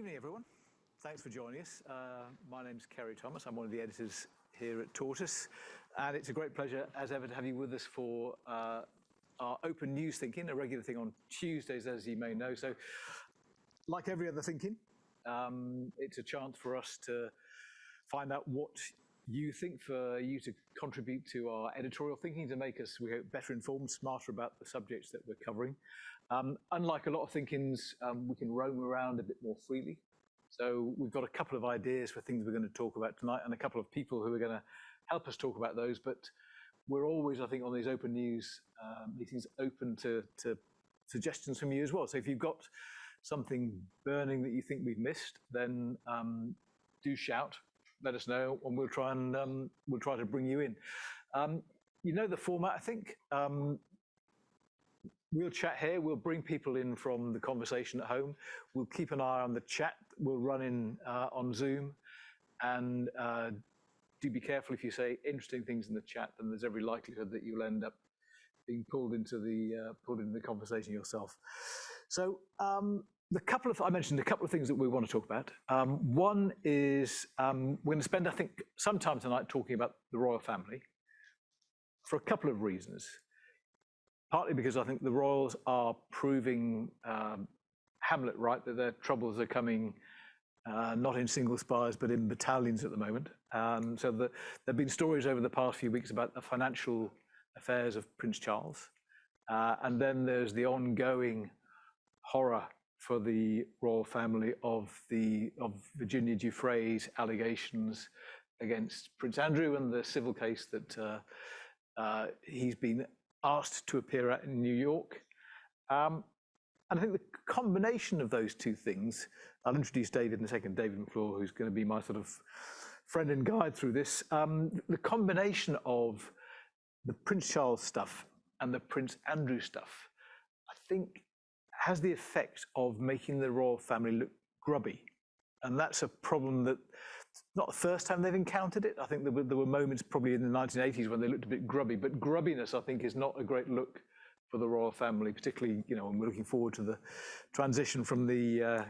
Good evening, everyone. Thanks for joining us. My name's Ceri Thomas. I'm one of the editors here at Tortoise, and it's a great pleasure, as ever, to have you with us for our Open News Thinking, a regular thing on Tuesdays, as you may know. So, like every other thinking, it's a chance for us to find out what you think, for you to contribute to our editorial thinking, to make us, we hope, better informed, smarter about the subjects that we're covering. Unlike a lot of thinkings, we can roam around a bit more freely. So we've got a couple of ideas for things we're going to talk about tonight, and a couple of people who are going to help us talk about those. But we're always, I think, on these open news meetings, open to suggestions from you as well. So if you've got something burning that you think we've missed, then do shout. Let us know, and we'll try to bring you in. You know the format, I think. We'll chat here. We'll bring people in from the conversation at home. We'll keep an eye on the chat. We'll run in on Zoom, and do be careful if you say interesting things in the chat. Then there's every likelihood that you'll end up being pulled into the conversation yourself. So I mentioned a couple of things that we want to talk about. One is we're going to spend, I think, some time tonight talking about the royal family for a couple of reasons. Partly because I think the royals are proving Hamlet right, that their troubles are coming not in single spires but in battalions at the moment. So there have been stories over the past few weeks about the financial affairs of Prince Charles, and then there's the ongoing horror for the royal family of Virginia Giuffre's allegations against Prince Andrew and the civil case that he's been asked to appear at in New York. And I think the combination of those two things, I'll introduce David in a second, David McClure, who's going to be my sort of friend and guide through this. The combination of the Prince Charles stuff and the Prince Andrew stuff, I think, has the effect of making the royal family look grubby. And that's a problem that, not the first time they've encountered it. I think there were moments probably in the 1980s when they looked a bit grubby, but grubbiness, I think, is not a great look for the royal family, particularly, when we're looking forward to the transition from the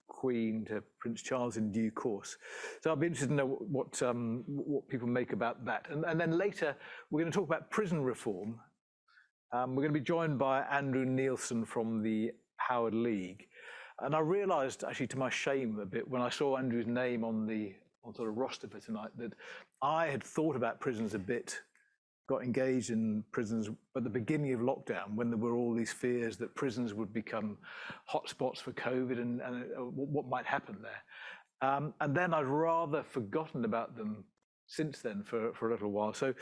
Queen to Prince Charles in due course. So I'll be interested to know what people make about that. And then later, we're going to talk about prison reform. We're going to be joined by Andrew Nielsen from the Howard League. And I realised, actually, to my shame a bit, when I saw Andrew's name on sort of roster for tonight, that I had thought about prisons a bit, got engaged in prisons at the beginning of lockdown, when there were all these fears that prisons would become hotspots for COVID and what might happen there. And then I'd rather forgotten about them since then for a little while. So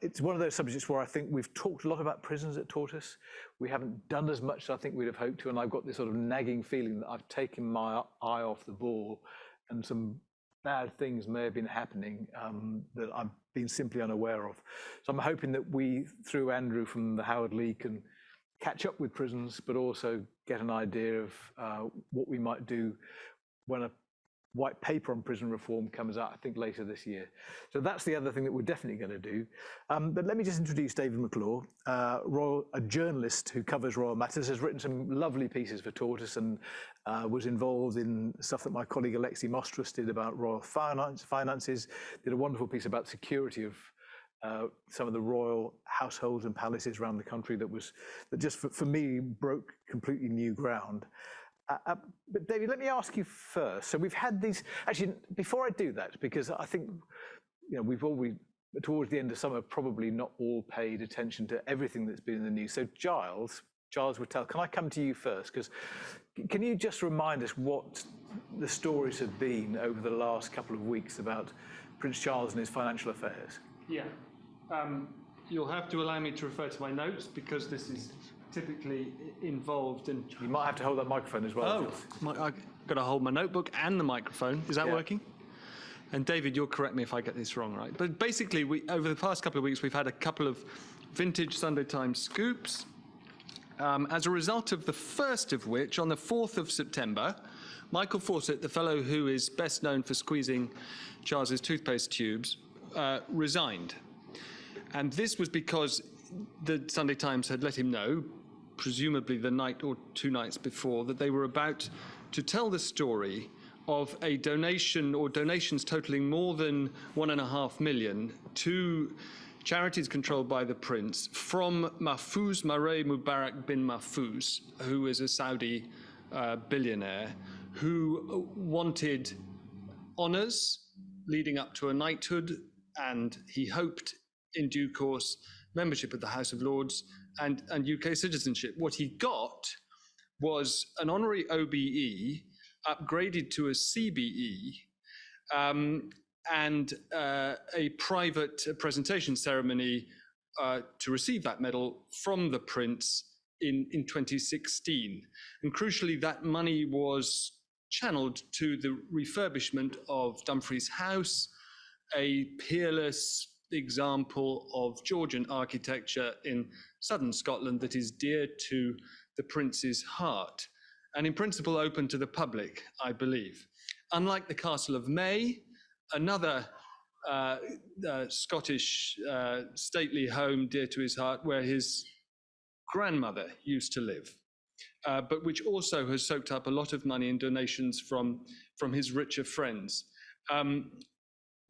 it's one of those subjects where I think we've talked a lot about prisons at Tortoise. We haven't done as much as I think we'd have hoped to, and I've got this sort of nagging feeling that I've taken my eye off the ball, and some bad things may have been happening that I've been simply unaware of. So I'm hoping that we, through Andrew from the Howard League, can catch up with prisons, but also get an idea of what we might do when a white paper on prison reform comes out, I think, later this year. So that's the other thing that we're definitely going to do. But let me just introduce David McClure, a journalist who covers royal matters, has written some lovely pieces for Tortoise, and was involved in stuff that my colleague Alexi Mostras did about royal finances, did a wonderful piece about security of some of the royal households and palaces around the country that just for me broke completely new ground. But David, let me ask you first. So we've had these, actually, before I do that, because I think, we've always, towards the end of summer, probably not all paid attention to everything that's been in the news. So Giles Whittell, can I come to you first? Because can you just remind us what the stories have been over the last couple of weeks about Prince Charles and his financial affairs? Yeah. You'll have to allow me to refer to my notes, because this is typically involved in... You might have to hold that microphone as well. Oh, I've got to hold my notebook and the microphone. Is that working? And David, you'll correct me if I get this wrong, right? But basically, over the past couple of weeks, we've had a couple of vintage Sunday Times scoops. As a result of the first of which, on the 4th of September, Michael Fawcett, the fellow who is best known for squeezing Charles's toothpaste tubes, resigned. And this was because the Sunday Times had let him know, presumably the night or two nights before, that they were about to tell the story of a donation or donations totaling more than 1.5 million to charities controlled by the prince from Mahfouz Mareh Mubarak bin Mahfouz, who is a Saudi billionaire who wanted honors leading up to a knighthood, and he hoped in due course membership of the House of Lords and UK citizenship. What he got was an honorary OBE upgraded to a CBE, and a private presentation ceremony to receive that medal from the Prince in 2016. And crucially, that money was channeled to the refurbishment of Dumfries House, a peerless example of Georgian architecture in southern Scotland that is dear to the Prince's heart, and in principle open to the public, I believe. Unlike the Castle of May, another Scottish stately home dear to his heart where his grandmother used to live, but which also has soaked up a lot of money in donations from his richer friends.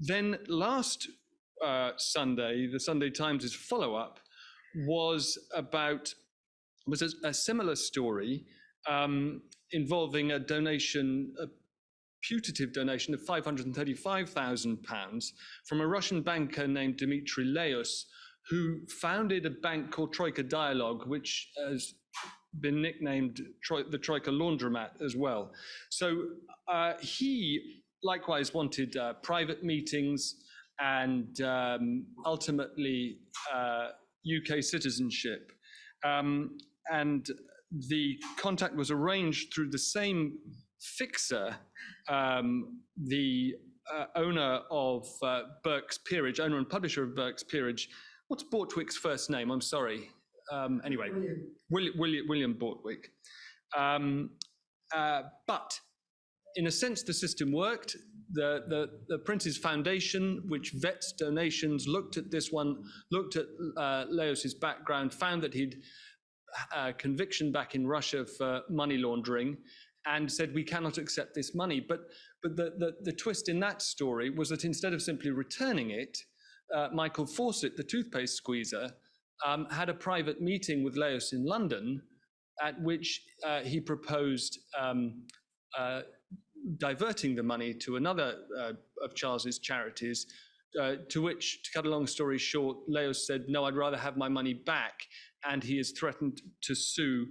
Then last Sunday, the Sunday Times' follow-up was a similar story involving a donation, a putative donation of £535,000 from a Russian banker named Dmitry Leus, who founded a bank called Troika Dialogue, which has been nicknamed the Troika Laundromat as well. So he likewise wanted private meetings and ultimately UK citizenship. And the contact was arranged through the same fixer, the owner of Burke's Peerage, owner and publisher of Burke's Peerage. What's Bortwick's first name? I'm sorry. Anyway, William Bortwick. But in a sense, the system worked. The Prince's Foundation, which vets donations, looked at this one, looked at Leos's background, found that he'd conviction back in Russia for money laundering, and said, we cannot accept this money. But the twist in that story was that instead of simply returning it, Michael Fawcett, the toothpaste squeezer, had a private meeting with Leos in London, at which he proposed diverting the money to another of Charles's charities, to which, to cut a long story short, Leos said, no, I'd rather have my money back, and he has threatened to sue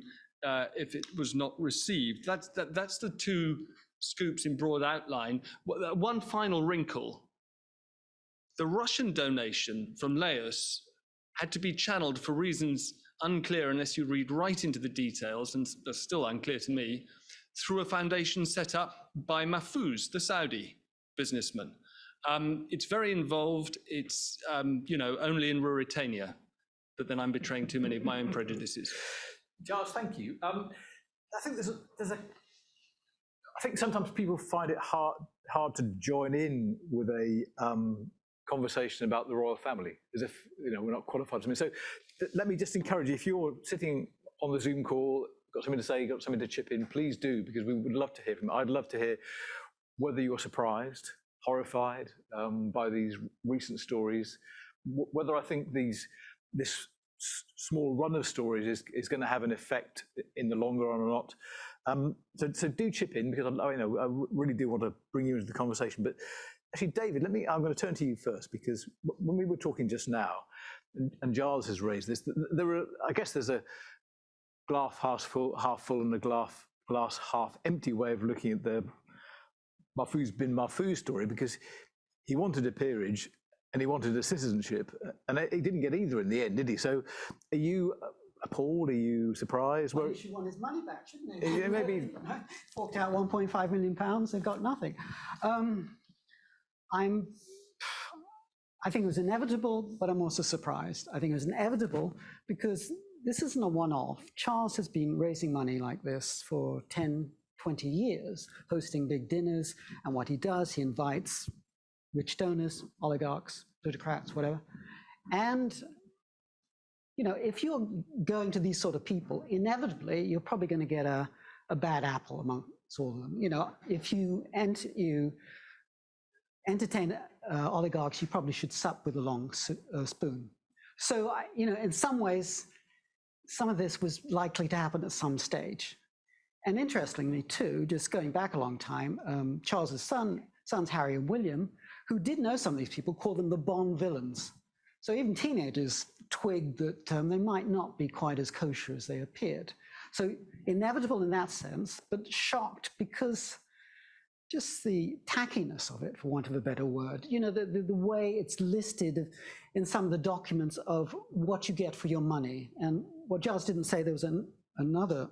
if it was not received. That's the two scoops in broad outline. One final wrinkle. The Russian donation from Leos had to be channeled for reasons unclear unless you read right into the details, and they're still unclear to me, through a foundation set up by Mahfouz, the Saudi businessman. It's very involved. It's only in Ruritania, but then I'm betraying too many of my own prejudices. Giles, thank you. I think I think sometimes people find it hard to join in with a conversation about the royal family, as if we're not qualified to. So let me just encourage you, if you're sitting on the Zoom call, got something to say, got something to chip in, please do, because we would love to hear from you. I'd love to hear whether you're surprised, horrified by these recent stories, whether I think this small run of stories is going to have an effect in the longer run or not. So do chip in, because I really do want to bring you into the conversation. But actually, David, I'm going to turn to you first, because when we were talking just now, and Giles has raised this, I guess there's a glass half full and a glass half empty way of looking at the Mahfouz bin Mahfouz story, because he wanted a peerage and he wanted a citizenship, and he didn't get either in the end, did he? So are you appalled? Are you surprised? Well, he should want his money back, shouldn't he? Yeah, maybe. Forked out £1.5 million, they've got nothing. I think it was inevitable, but I'm also surprised. I think it was inevitable because this isn't a one-off. Charles has been raising money like this for 10, 20 years, hosting big dinners, and what he does, he invites rich donors, oligarchs, plutocrats, whatever. And if you're going to these sort of people, inevitably, you're probably going to get a bad apple saw them. If you entertain oligarchs, you probably should sup with a long spoon. So, in some ways, some of this was likely to happen at some stage. And interestingly, too, just going back a long time, Charles's sons, Harry and William, who did know some of these people, called them the Bond villains. So even teenagers twigged that they might not be quite as kosher as they appeared. So inevitable in that sense, but shocked because just the tackiness of it, for want of a better word, the way it's listed in some of the documents of what you get for your money. And what Giles didn't say, there was another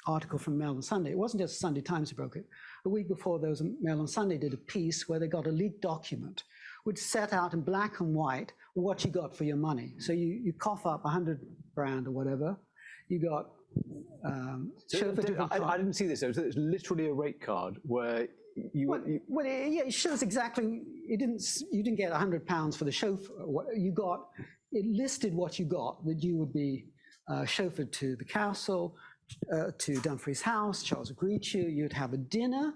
article from Mail on Sunday. It wasn't just Sunday Times who broke it. A week before, there was a Mail on Sunday did a piece where they got a leaked document which set out in black and white what you got for your money. So you cough up 100 grand or whatever, you got I didn't see this. It was literally a rate card where it shows exactly. You didn't get £100 for the chauffeur. What you got, it listed what you got, that you would be chauffeured to the castle, to Dumfries House. Charles would greet you. You'd have a dinner.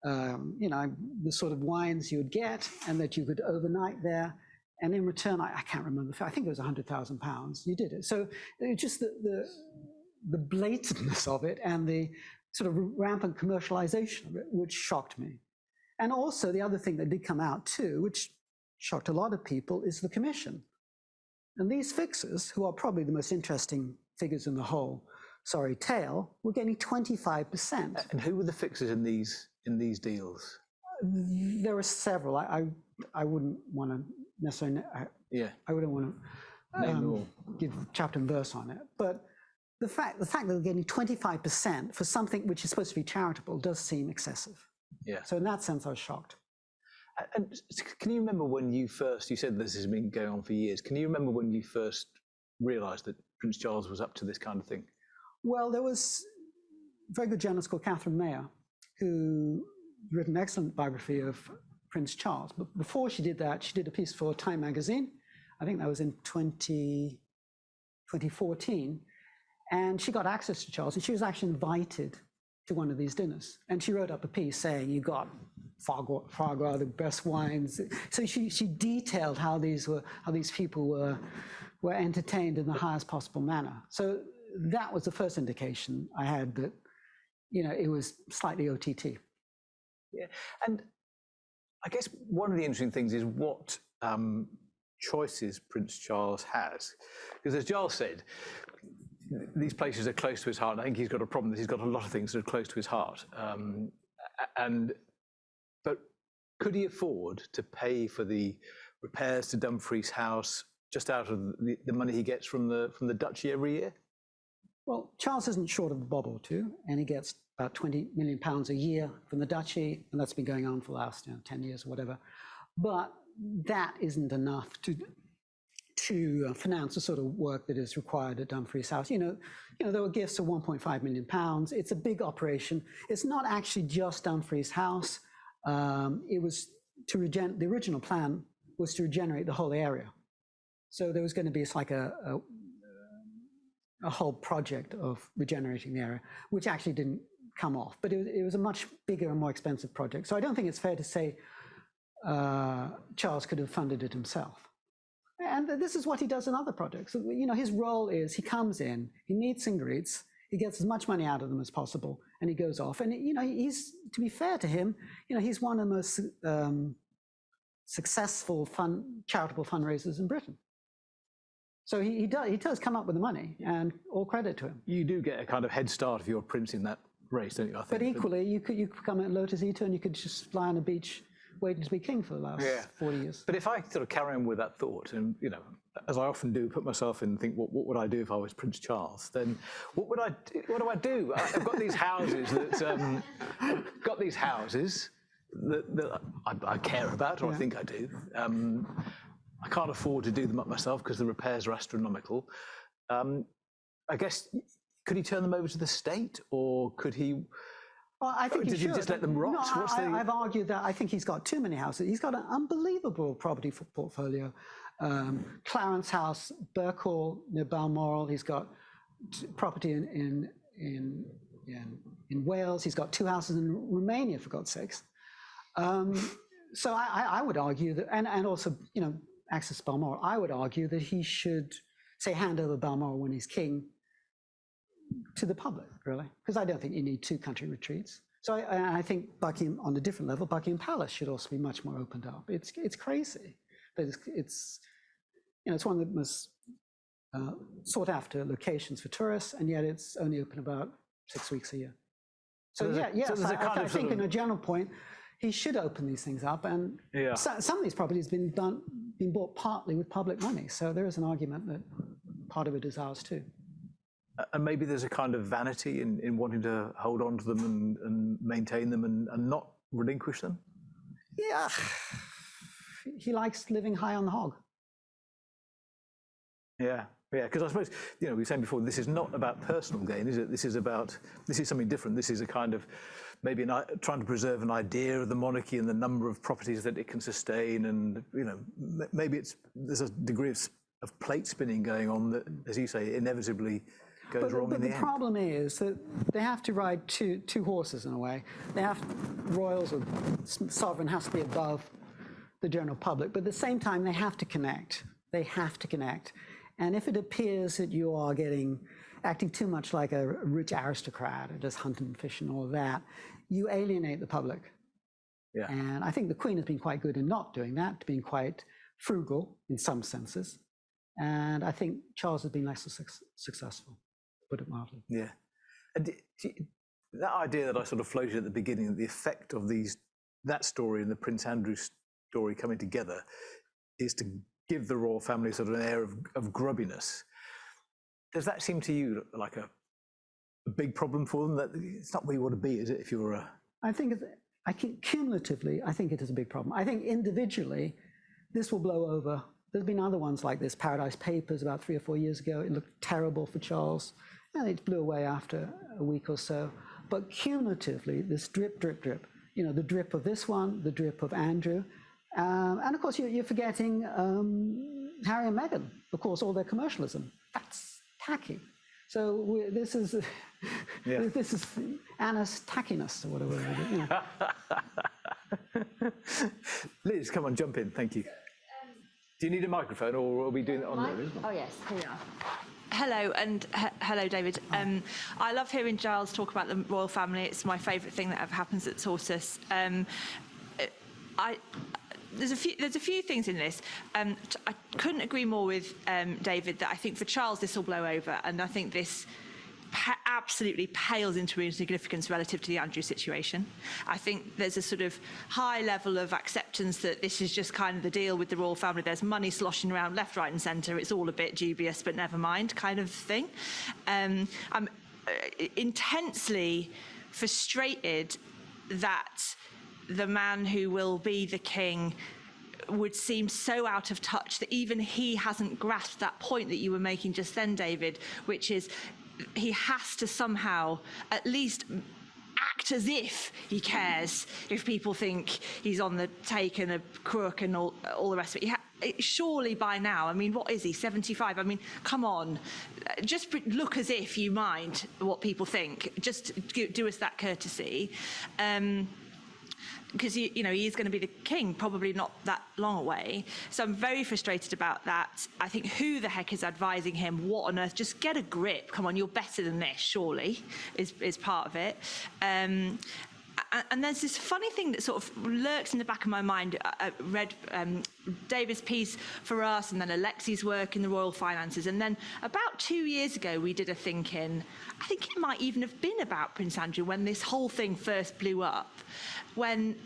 The sort of wines you would get, and that you could overnight there. And in return, I can't remember. I think it was £100,000. You did it. So it just the blatantness of it and the sort of rampant commercialization of it, which shocked me. And also the other thing that did come out too, which shocked a lot of people, is the commission. And these fixers, who are probably the most interesting figures in the whole sorry tale, were getting 25%. And who were the fixers in these deals? There were several. I wouldn't want to necessarily. I wouldn't want to give chapter and verse on it. But the fact that they're getting 25% for something which is supposed to be charitable does seem excessive. Yeah. So in that sense, I was shocked. And can you remember when you said this has been going on for years, can you remember when you first realised that Prince Charles was up to this kind of thing? Well, there was a very good journalist called Catherine Mayer, who wrote an excellent biography of Prince Charles. But before she did that, she did a piece for Time magazine. I think that was in 2014. And she got access to Charles, and she was actually invited to one of these dinners. And she wrote up a piece saying, you got foie gras, the best wines. So she detailed how these people were entertained in the highest possible manner. So that was the first indication I had that, it was slightly OTT. Yeah, and I guess one of the interesting things is what choices Prince Charles has. Because as Giles said, these places are close to his heart. I think he's got a problem that he's got a lot of things that are close to his heart. But could he afford to pay for the repairs to Dumfries House just out of the money he gets from the duchy every year? Well, Charles isn't short of a bob or two, and he gets about £20 million a year from the duchy, and that's been going on for the last 10 years or whatever. But that isn't enough to finance the sort of work that is required at Dumfries House. There were gifts of £1.5 million. It's a big operation. It's not actually just Dumfries House. It was the original plan was to regenerate the whole area. So there was going to be a whole project of regenerating the area, which actually didn't come off. But it was a much bigger and more expensive project. So I don't think it's fair to say Charles could have funded it himself. And this is what he does in other projects. His role is he comes in, he meets and greets, he gets as much money out of them as possible, and he goes off. And he's, to be fair to him, he's one of the most successful charitable fundraisers in Britain. So he does come up with the money, and all credit to him. You do get a kind of head start if you're a prince in that race, don't you? I think. But equally, you could become a Lotus Eater, and you could just fly on a beach waiting to be king for the last 40 years. But if I sort of carry on with that thought, and as I often do, put myself in and think, what would I do if I was Prince Charles? Then what do I do? I've got these houses that I care about, or I think I do. I can't afford to do them up myself because the repairs are astronomical. I guess, could he turn them over to the state, or could he? Well, I think did he just let them rot? No, I've argued that I think he's got too many houses. He's got an unbelievable property portfolio. Clarence House, Birkhall near Balmoral. He's got property in in Wales. He's got 2 houses in Romania, for God's sakes. So I would argue that, and also, access Balmoral, I would argue that he should, say, hand over Balmoral when he's king to the public, really, because I don't think you need 2 country retreats. So I think Buckingham, on a different level, Buckingham Palace should also be much more opened up. It's crazy, but it's one of the most sought after locations for tourists, and yet it's only open about 6 weeks a year. So I think in a general point, he should open these things up, and some of these properties have been bought partly with public money. So there is an argument that part of it is ours too. And maybe there's a kind of vanity in wanting to hold on to them and maintain them and not relinquish them? Yeah, he likes living high on the hog. Yeah, because I suppose, we were saying before, this is not about personal gain, is it? This is something different. This is a kind of, maybe trying to preserve an idea of the monarchy and the number of properties that it can sustain, and, maybe there's a degree of plate spinning going on that, as you say, inevitably goes wrong in the end. But the problem is that they have to ride two horses in a way. Royals or sovereign has to be above the general public, but at the same time they have to connect. And if it appears that you are acting too much like a rich aristocrat or just hunt and fish and all of that, you alienate the public. Yeah. And I think the Queen has been quite good in not doing that, being quite frugal in some senses. And I think Charles has been less successful, to put it mildly. Yeah. And that idea that I sort of floated at the beginning, the effect of that story and the Prince Andrew story coming together is to give the royal family sort of an air of grubbiness. Does that seem to you like a big problem for them? That it's not where you want to be, is it, if you're a... I think cumulatively, I think it is a big problem. I think individually, this will blow over. There's been other ones like this, Paradise Papers about 3 or 4 years ago. It looked terrible for Charles, and it blew away after a week or so. But cumulatively, this drip, drip, drip, the drip of this one, the drip of Andrew, and of course you're forgetting Harry and Meghan, of course, all their commercialism. That's tacky. So this is Anna's tackiness, or whatever. Liz, come on, jump in. Thank you. Do you need a microphone, or are we doing it on there? Oh yes, here we are. Hello, and hello, David. I love hearing Giles talk about the royal family. It's my favourite thing that ever happens at Tortoise. There's a few things in this. I couldn't agree more with David that I think for Charles this will blow over, and I think this absolutely pales into insignificance relative to the Andrew situation. I think there's a sort of high level of acceptance that this is just kind of the deal with the royal family. There's money sloshing around left, right and centre. It's all a bit dubious, but never mind kind of thing. I'm intensely frustrated that the man who will be the king would seem so out of touch that even he hasn't grasped that point that you were making just then, David, which is he has to somehow at least act as if he cares if people think he's on the take and a crook and all the rest of it. Surely by now, I mean, what is he, 75? I mean, come on, just look as if you mind what people think. Just do us that courtesy. Because he is going to be the king, probably not that long away. So I'm very frustrated about that. I think who the heck is advising him? What on earth? Just get a grip. Come on, you're better than this, surely, is part of it. And there's this funny thing that sort of lurks in the back of my mind. I read David's piece for us, and then Alexi's work in the royal finances. And then about 2 years ago, we did a thinking, I think it might even have been about Prince Andrew when this whole thing first blew up, when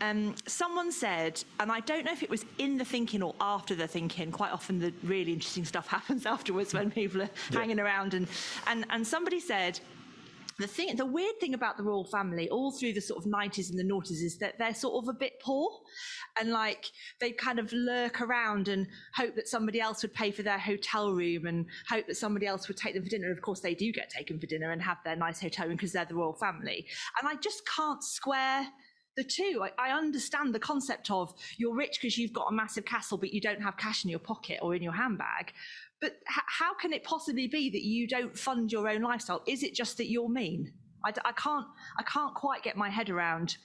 someone said, and I don't know if it was in the thinking or after the thinking, quite often the really interesting stuff happens afterwards when people are hanging around, and somebody said, the weird thing about the royal family all through the sort of 90s and the noughties is that they're sort of a bit poor, and like they kind of lurk around and hope that somebody else would pay for their hotel room and hope that somebody else would take them for dinner. Of course, they do get taken for dinner and have their nice hotel room because they're the royal family. And I just can't square the two. I understand the concept of you're rich because you've got a massive castle, but you don't have cash in your pocket or in your handbag. But how can it possibly be that you don't fund your own lifestyle? Is it just that you're mean? I can't quite get my head around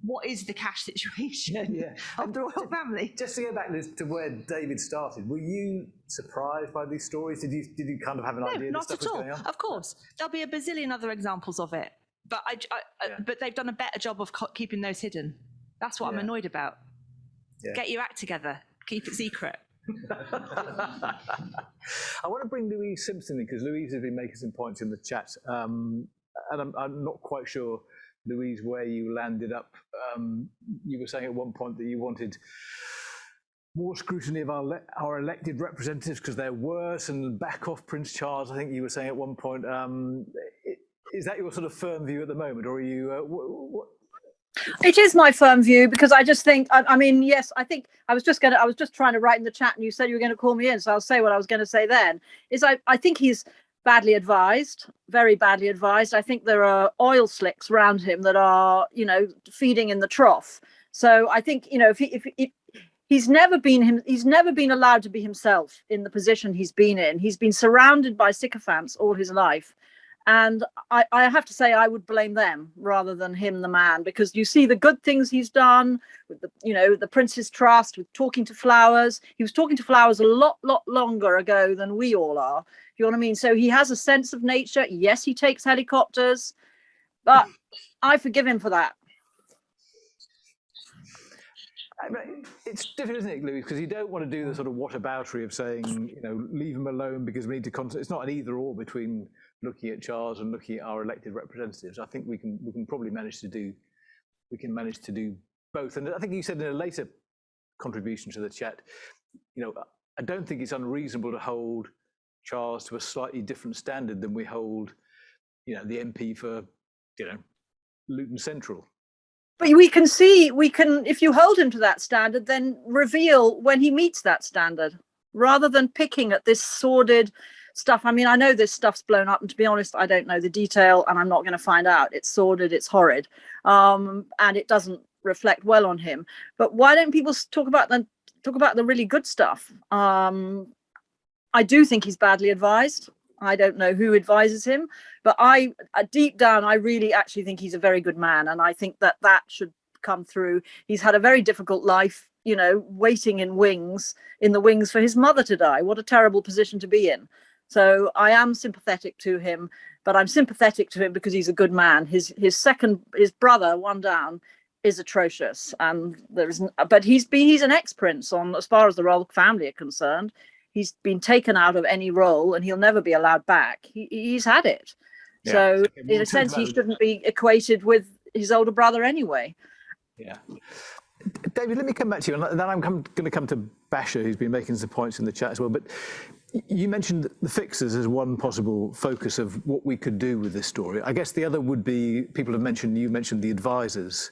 what is the cash situation of the royal family. Just to go back to where David started, were you surprised by these stories? Did you kind of have an idea that Not stuff at was all. going on? Of course, there'll be a bazillion other examples of it, but but they've done a better job of keeping those hidden. That's what I'm annoyed about. Yeah. Get your act together. Keep it secret. I want to bring Louise Simpson in because Louise has been making some points in the chat, and I'm not quite sure, Louise, where you landed up. You were saying at one point that you wanted more scrutiny of our elected representatives because they're worse and back off Prince Charles, I think you were saying at one point. Is that your sort of firm view at the moment, or are you... It is my firm view because I just think, I mean, yes, I think I was just trying to write in the chat and you said you were going to call me in. So I'll say what I was going to say then is I think he's badly advised, very badly advised. I think there are oil slicks around him that are, feeding in the trough. So I think, if he's never been allowed to be himself in the position he's been in. He's been surrounded by sycophants all his life. And I have to say I would blame them rather than him, the man, because you see the good things he's done with the Prince's Trust, with talking to flowers. He was talking to flowers a lot longer ago than we all are. You know what I mean? So he has a sense of nature. Yes, he takes helicopters, but I forgive him for that. It's difficult, isn't it, Louise? Because you don't want to do the sort of whataboutery of saying, leave him alone because we need to concentrate. It's not an either or between looking at Charles and looking at our elected representatives. I think we can probably manage to do both. And I think you said in a later contribution to the chat, I don't think it's unreasonable to hold Charles to a slightly different standard than we hold, the MP for, Luton Central. But if you hold him to that standard, then reveal when he meets that standard, rather than picking at this sordid stuff. I mean, I know this stuff's blown up, and to be honest, I don't know the detail, and I'm not going to find out. It's sordid, it's horrid, and it doesn't reflect well on him. But why don't people talk about the really good stuff? I do think he's badly advised. I don't know who advises him, but deep down, I really actually think he's a very good man, and I think that should come through. He's had a very difficult life, waiting in the wings for his mother to die. What a terrible position to be in. So I am sympathetic to him, but I'm sympathetic to him because he's a good man. His brother, one down, is atrocious, and but he's an ex-prince as far as the royal family are concerned. He's been taken out of any role, and he'll never be allowed back. He's had it. Yeah. So in a sense, he shouldn't be equated with his older brother anyway. Yeah. David, let me come back to you, and then I'm going to come to Basher, who's been making some points in the chat as well. But you mentioned the fixers as one possible focus of what we could do with this story. I guess the other would be, you mentioned the advisors.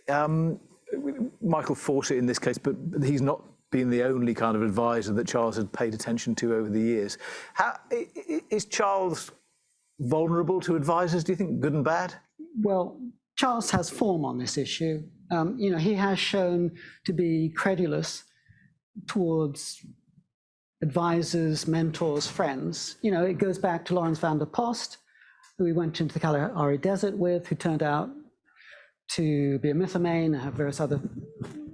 Michael Fawcett in this case, but he's not been the only kind of advisor that Charles had paid attention to over the years. Is Charles vulnerable to advisors, do you think, good and bad? Well, Charles has form on this issue. He has shown to be credulous towards advisors, mentors, friends. It goes back to Lawrence van der Post, who he went into the Kalahari Desert with, who turned out to be a mythomane and have various other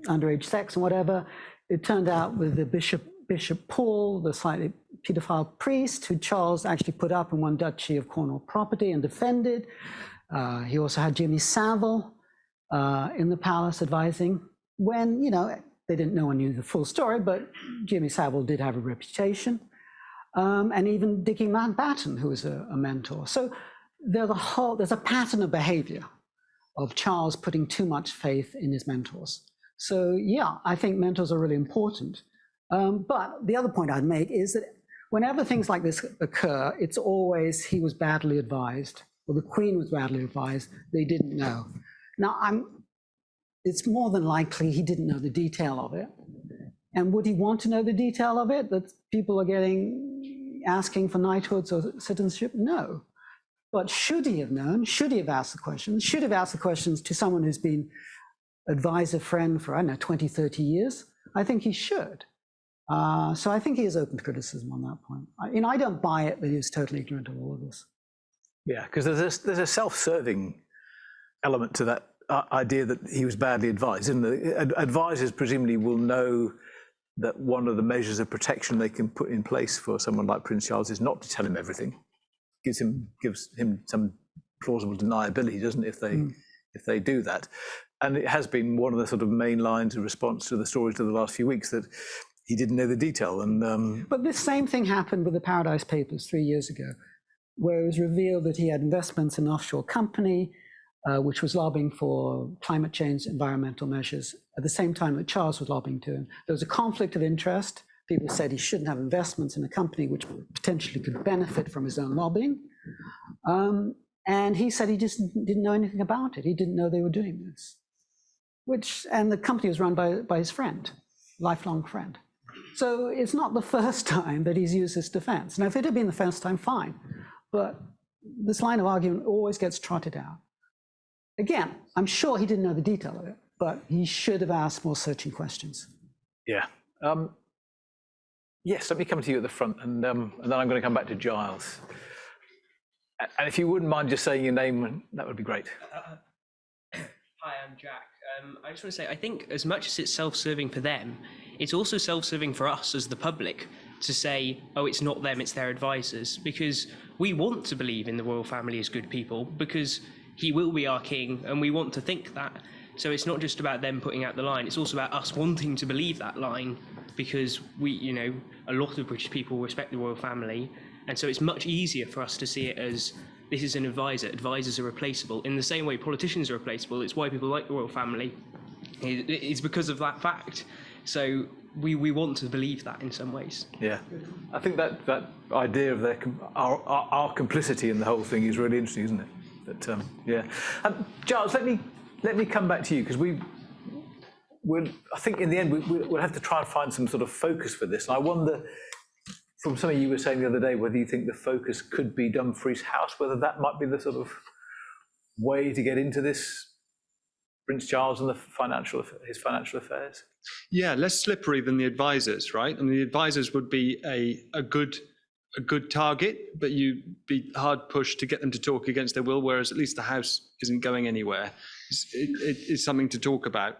underage sex and whatever. It turned out with the Bishop Paul, the slightly paedophile priest, who Charles actually put up in one Duchy of Cornwall property and defended. He also had Jimmy Savile in the palace advising when, no one knew the full story, but Jimmy Savile did have a reputation. And even Dickie Mountbatten, who was a mentor. So there's a pattern of behavior of Charles putting too much faith in his mentors. So yeah, I think mentors are really important. But the other point I'd make is that whenever things like this occur, it's always he was badly advised, or the Queen was badly advised, they didn't know. Now, it's more than likely he didn't know the detail of it. And would he want to know the detail of it, that people are asking for knighthoods or citizenship? No. But should he have known? Should he have asked the questions? Should have asked the questions to someone who's been advisor friend for, 20, 30 years? I think he should. So I think he is open to criticism on that point. I don't buy it that he was totally ignorant of all of this. Yeah, because there's a self-serving element to that idea that he was badly advised, isn't there? Advisors presumably will know that one of the measures of protection they can put in place for someone like Prince Charles is not to tell him everything. Gives him some plausible deniability, doesn't it, if they do that? And it has been one of the sort of main lines of response to the stories of the last few weeks that he didn't know the detail. And but this same thing happened with the Paradise Papers 3 years ago, where it was revealed that he had investments in an offshore company, which was lobbying for climate change environmental measures at the same time that Charles was lobbying to him. There was a conflict of interest. People said he shouldn't have investments in a company which potentially could benefit from his own lobbying. And he said he just didn't know anything about it. He didn't know they were doing this. And the company was run by his friend, lifelong friend. So it's not the first time that he's used this defense. Now, if it had been the first time, fine. But this line of argument always gets trotted out. Again, I'm sure he didn't know the detail of it, but he should have asked more searching questions. Yeah. Yes, let me come to you at the front, and then I'm going to come back to Giles. And if you wouldn't mind just saying your name, that would be great. Hi, I'm Jack. I just want to say, I think as much as it's self-serving for them, it's also self-serving for us as the public to say, oh, it's not them, it's their advisors, because we want to believe in the royal family as good people, because he will be our king, and we want to think that. So it's not just about them putting out the line, it's also about us wanting to believe that line, because we, a lot of British people respect the royal family, and so it's much easier for us to see it as this is an advisor. Advisors are replaceable. In the same way politicians are replaceable, it's why people like the royal family. It's because of that fact. So we want to believe that in some ways. Yeah, I think that idea of our complicity in the whole thing is really interesting, isn't it? But yeah, Giles, let me come back to you, because I think in the end we'll have to try and find some sort of focus for this. And I wonder, from something you were saying the other day, whether you think the focus could be Dumfries House, whether that might be the sort of way to get into this, Prince Charles and his financial affairs. Yeah, less slippery than the advisors, right? I mean, the advisors would be a good target, but you'd be hard pushed to get them to talk against their will, whereas at least the house isn't going anywhere. It's something to talk about.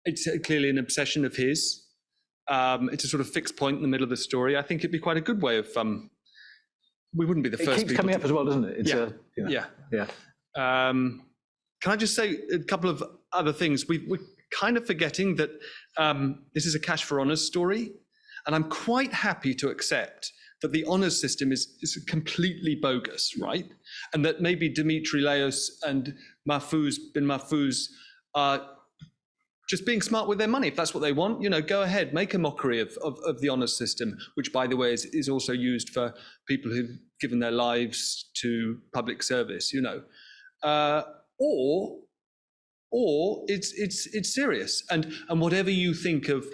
It's clearly an obsession of his. It's a sort of fixed point in the middle of the story. I think it'd be quite a good way of. We wouldn't be the first. It keeps coming up as well, doesn't it? It's yeah. Can I just say a couple of other things? We're kind of forgetting that this is a cash for honours story, and I'm quite happy to accept that the honours system is completely bogus, right? And that maybe Dimitri Leos and bin Mahfouz are just being smart with their money. If that's what they want, go ahead, make a mockery of the honours system, which, by the way, is also used for people who've given their lives to public service, or it's serious. And whatever you think of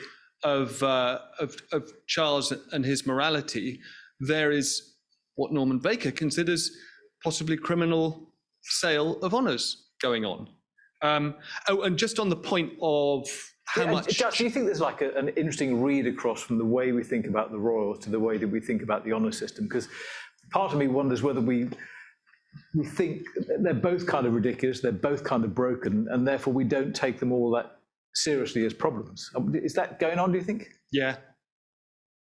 Charles and his morality, there is what Norman Baker considers possibly criminal sale of honours going on. And just on the point of how much... Josh, do you think there's like an interesting read across from the way we think about the royals to the way that we think about the honour system? Because part of me wonders whether we think they're both kind of ridiculous, they're both kind of broken, and therefore we don't take them all that seriously as problems. Is that going on, do you think? Yeah,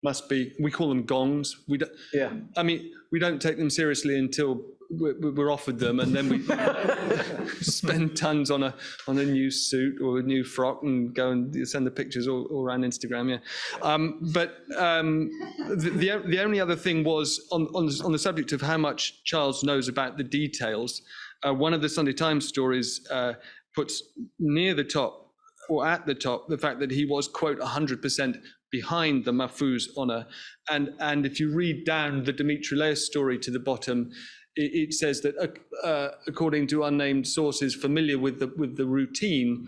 must be. We call them gongs. We don't. Yeah. I mean, we don't take them seriously until we're offered them, and then we spend tons on a new suit or a new frock and go and send the pictures all around Instagram. Yeah. But the only other thing was on the subject of how much Charles knows about the details. One of the Sunday Times stories puts near the top, or at the top, the fact that he was, quote, 100% behind the Mahfouz honour. And if you read down the Dimitri Leos story to the bottom, it says that according to unnamed sources familiar with the routine,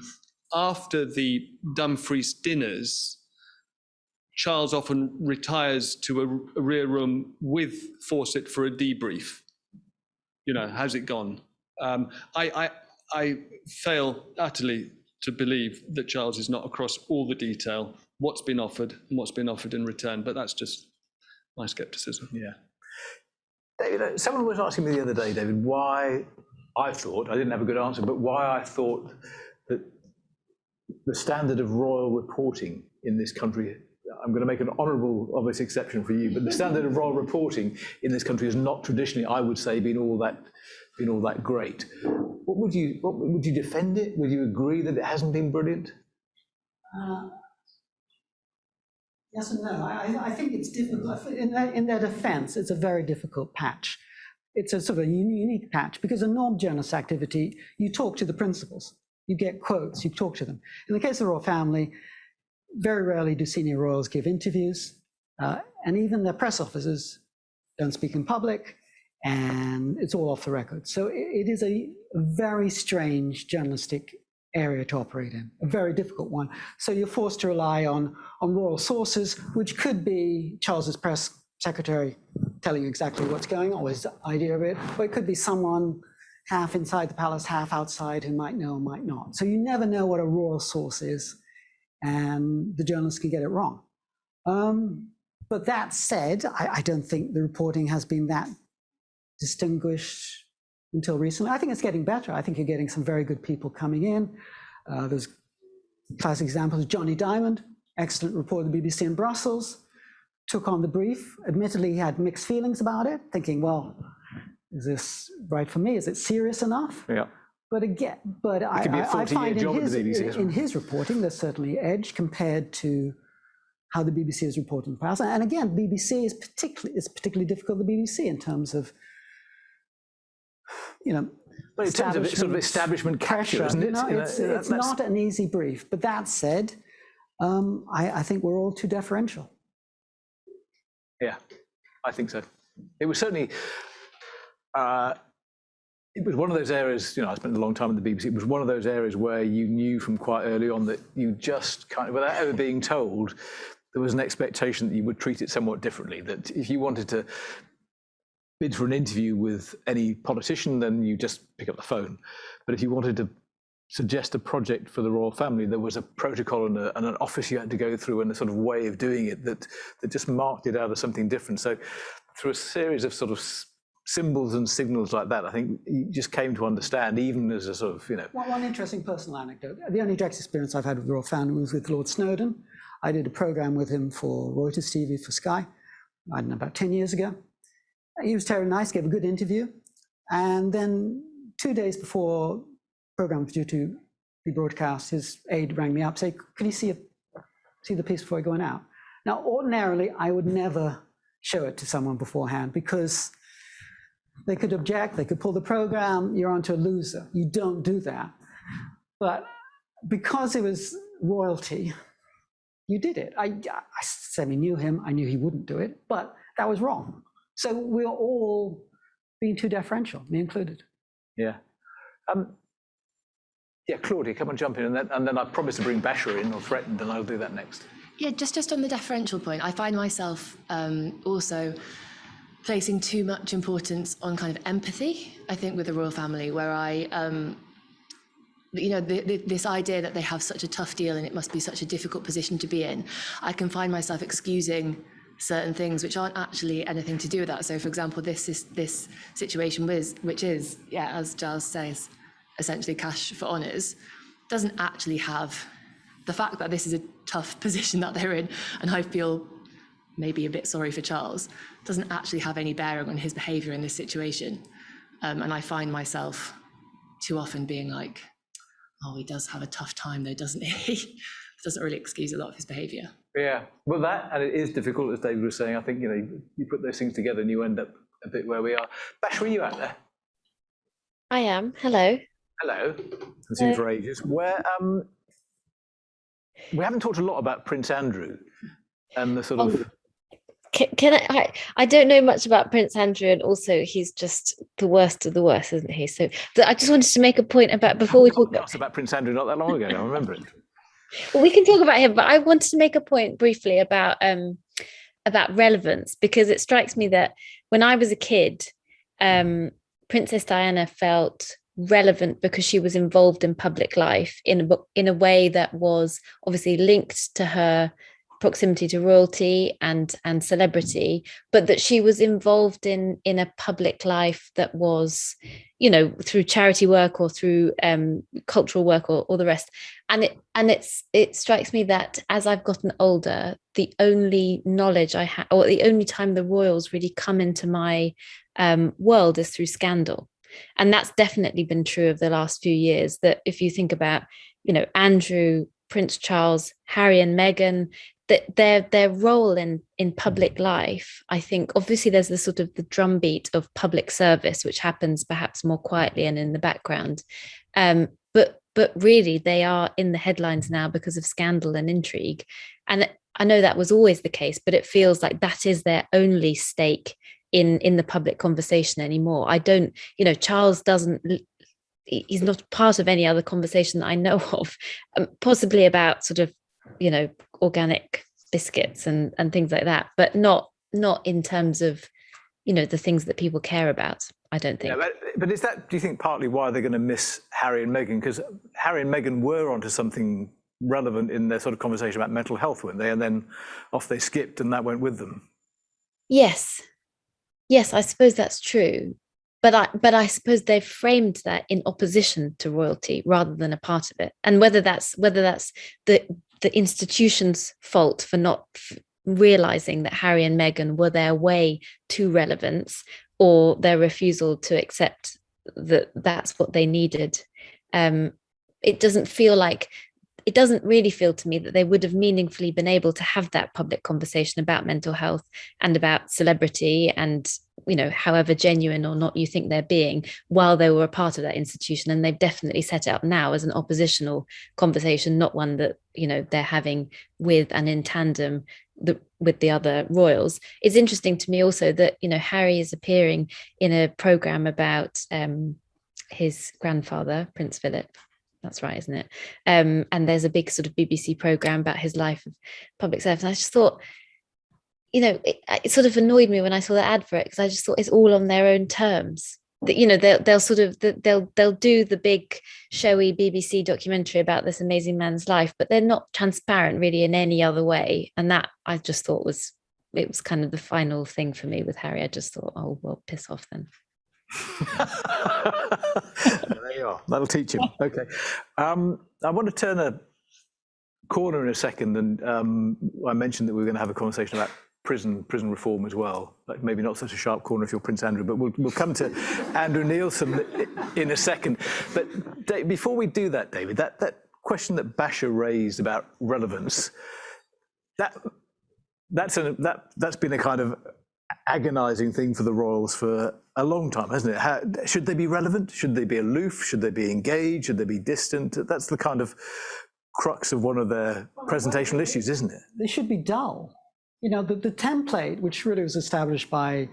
after the Dumfries dinners, Charles often retires to a rear room with Fawcett for a debrief. How's it gone? I fail utterly to believe that Charles is not across all the detail, what's been offered and what's been offered in return, but that's just my scepticism. Yeah. David, someone was asking me the other day, David, why I didn't have a good answer, but why I thought that the standard of royal reporting in this country, I'm going to make an honourable, obvious exception for you, but the standard of royal reporting in this country has not traditionally, I would say, been all that great. Would you defend it? Would you agree that it hasn't been brilliant? Yes and no. I think it's difficult. In their defense, it's a very difficult patch. It's a sort of a unique patch because in normal journalist activity, you talk to the principals, you get quotes, you talk to them. In the case of the royal family, very rarely do senior royals give interviews, and even their press officers don't speak in public, and it's all off the record. So it is a very strange journalistic area to operate in, a very difficult one. So you're forced to rely on royal sources, which could be Charles's press secretary telling you exactly what's going on, or his idea of it, or it could be someone half inside the palace, half outside, who might know, might not. So you never know what a royal source is, and the journalists can get it wrong. But that said, I don't think the reporting has been that distinguished until recently. I think it's getting better. I think you're getting some very good people coming in. There's classic examples. Johnny Diamond, excellent reporter at the BBC in Brussels, took on the brief. Admittedly, he had mixed feelings about it, thinking, well, is this right for me? Is it serious enough? Yeah. But again, I find in his reporting, there's certainly edge compared to how the BBC is reporting the past. And again, BBC is particularly difficult, the BBC, in terms of, but in terms of sort of establishment capture, isn't it? It's not an easy brief. But that said, I think we're all too deferential. Yeah, I think so. It was certainly, it was one of those areas, I spent a long time in the BBC, it was one of those areas where you knew from quite early on that you just kind of, without ever being told, there was an expectation that you would treat it somewhat differently, that if you wanted to bid for an interview with any politician, then you just pick up the phone. But if you wanted to suggest a project for the royal family, there was a protocol and an office you had to go through and a sort of way of doing it that just marked it out as something different. So through a series of sort of symbols and signals like that, I think you just came to understand, even as a sort of, One interesting personal anecdote. The only direct experience I've had with the royal family was with Lord Snowdon. I did a program with him for Reuters TV for Sky, I don't know, about 10 years ago. He was very nice, gave a good interview. And then 2 days before the program was due to be broadcast, his aide rang me up, say, "Can you see the piece before going out?" Now, ordinarily, I would never show it to someone beforehand because they could object, they could pull the program, you're onto a loser. You don't do that. But because it was royalty, you did it. I semi-knew him, I knew he wouldn't do it, but that was wrong. So we're all being too deferential, me included. Yeah. Claudia, come and jump in, and then I promised to bring Basher in, or threatened, and I'll do that next. Yeah, just on the deferential point, I find myself also placing too much importance on kind of empathy, I think, with the royal family, where I, this idea that they have such a tough deal and it must be such a difficult position to be in, I can find myself excusing certain things which aren't actually anything to do with that. So, for example, this situation which is, as Giles says, essentially cash for honours, doesn't actually have the fact that this is a tough position that they're in, and I feel maybe a bit sorry for Charles, doesn't actually have any bearing on his behaviour in this situation. And I find myself too often being like, oh, he does have a tough time though, doesn't he? Doesn't really excuse a lot of his behaviour. Yeah, well, that, and it is difficult, as David was saying. I think, you put those things together and you end up a bit where we are. Bash, were you out there? I am. Hello. Hello. I've seen you for ages. We haven't talked a lot about Prince Andrew and the sort of... Can I don't know much about Prince Andrew, and also he's just the worst of the worst, isn't he? So I just wanted to make a point about, before we talk about Prince Andrew not that long ago, I remember it. Well, we can talk about him, but I wanted to make a point briefly about relevance, because it strikes me that when I was a kid, Princess Diana felt relevant because she was involved in public life in a way that was obviously linked to her proximity to royalty and celebrity, but that she was involved in a public life that was, you know, through charity work or through cultural work or the rest. And it strikes me that as I've gotten older, the only knowledge I have, or the only time the royals really come into my world, is through scandal. And that's definitely been true of the last few years. That if you think about, you know, Andrew, Prince Charles, Harry and Meghan, that their role in public life, I think obviously there's the sort of the drumbeat of public service, which happens perhaps more quietly and in the background. But really they are in the headlines now because of scandal and intrigue. And I know that was always the case, but it feels like that is their only stake in the public conversation anymore. I don't, you know, Charles he's not part of any other conversation that I know of, possibly about sort of, you know, organic biscuits and things like that, but not in terms of, you know, the things that people care about, I don't think. Yeah, but is that, do you think, partly why they're going to miss Harry and Meghan? Because Harry and Meghan were onto something relevant in their sort of conversation about mental health, weren't they? And then off they skipped and that went with them. Yes, I suppose that's true. But I suppose they've framed that in opposition to royalty rather than a part of it. And whether that's the institution's fault for not realizing that Harry and Meghan were their way to relevance, or their refusal to accept that that's what they needed, it doesn't really feel to me that they would have meaningfully been able to have that public conversation about mental health and about celebrity and, you know, however genuine or not you think they're being, while they were a part of that institution. And they've definitely set it up now as an oppositional conversation, not one that, you know, they're having with and in tandem with the other royals. It's interesting to me also that, you know, Harry is appearing in a program about his grandfather, Prince Philip. That's right, isn't it? And there's a big sort of BBC program about his life of public service. And I just thought, you know, it sort of annoyed me when I saw the advert, because I just thought it's all on their own terms. That, you know, they'll do the big showy BBC documentary about this amazing man's life, but they're not transparent really in any other way. And that I just thought was kind of the final thing for me with Harry. I just thought, oh well, piss off then. There you are. That'll teach him. Okay. I want to turn a corner in a second, and I mentioned that we were going to have a conversation about prison reform as well. Like maybe not such a sharp corner if you're Prince Andrew, but we'll come to Andrew Neilson in a second. But Dave, before we do that, David, that question that Basha raised about relevance, that's been a kind of agonizing thing for the royals for a long time, hasn't it? Should they be relevant? Should they be aloof? Should they be engaged? Should they be distant? That's the kind of crux of one of their presentational issues, isn't it? They should be dull. You know, the template, which really was established by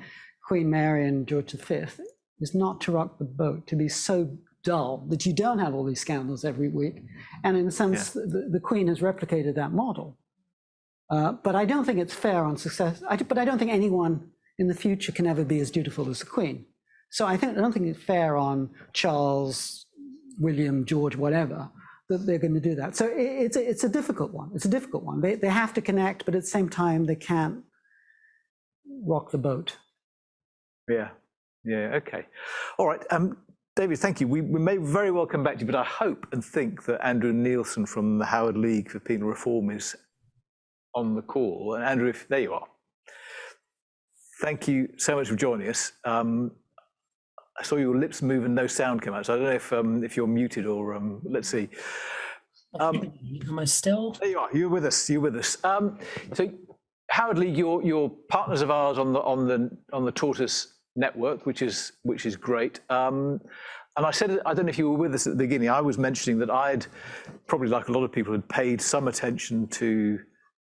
Queen Mary and George V, is not to rock the boat, to be so dull that you don't have all these scandals every week. And in a sense, the Queen has replicated that model. But I don't think it's fair on success. But I don't think anyone in the future can ever be as dutiful as the Queen. So I don't think it's fair on Charles, William, George, whatever, that they're going to do that. So it's a difficult one. It's a difficult one. They have to connect, but at the same time, they can't rock the boat. Yeah, okay. All right, David, thank you. We may very well come back to you, but I hope and think that Andrew Neilson from the Howard League for Penal Reform is on the call. And Andrew, there you are. Thank you so much for joining us. I saw your lips move and no sound come out, so I don't know if you're muted or let's see. Am I still? There you are. You're with us. So Howard League, you're partners of ours on the Tortoise network, which is great. And I said, I don't know if you were with us at the beginning. I was mentioning that I'd probably, like a lot of people, had paid some attention to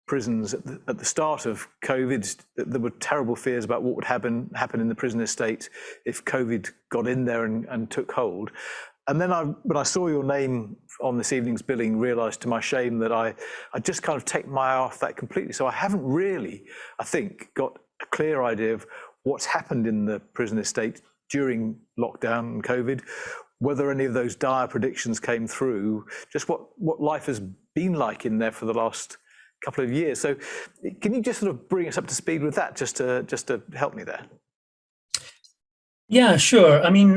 prisons at the start of COVID. There were terrible fears about what would happen in the prison estate if COVID got in there and took hold. And then when I saw your name on this evening's billing, realised to my shame that I just kind of take my eye off that completely. So I haven't really, I think, got a clear idea of what's happened in the prison estate during lockdown and COVID, whether any of those dire predictions came through, just what life has been like in there for the last couple of years. So can you just sort of bring us up to speed with that, just to help me there? Yeah, sure. I mean,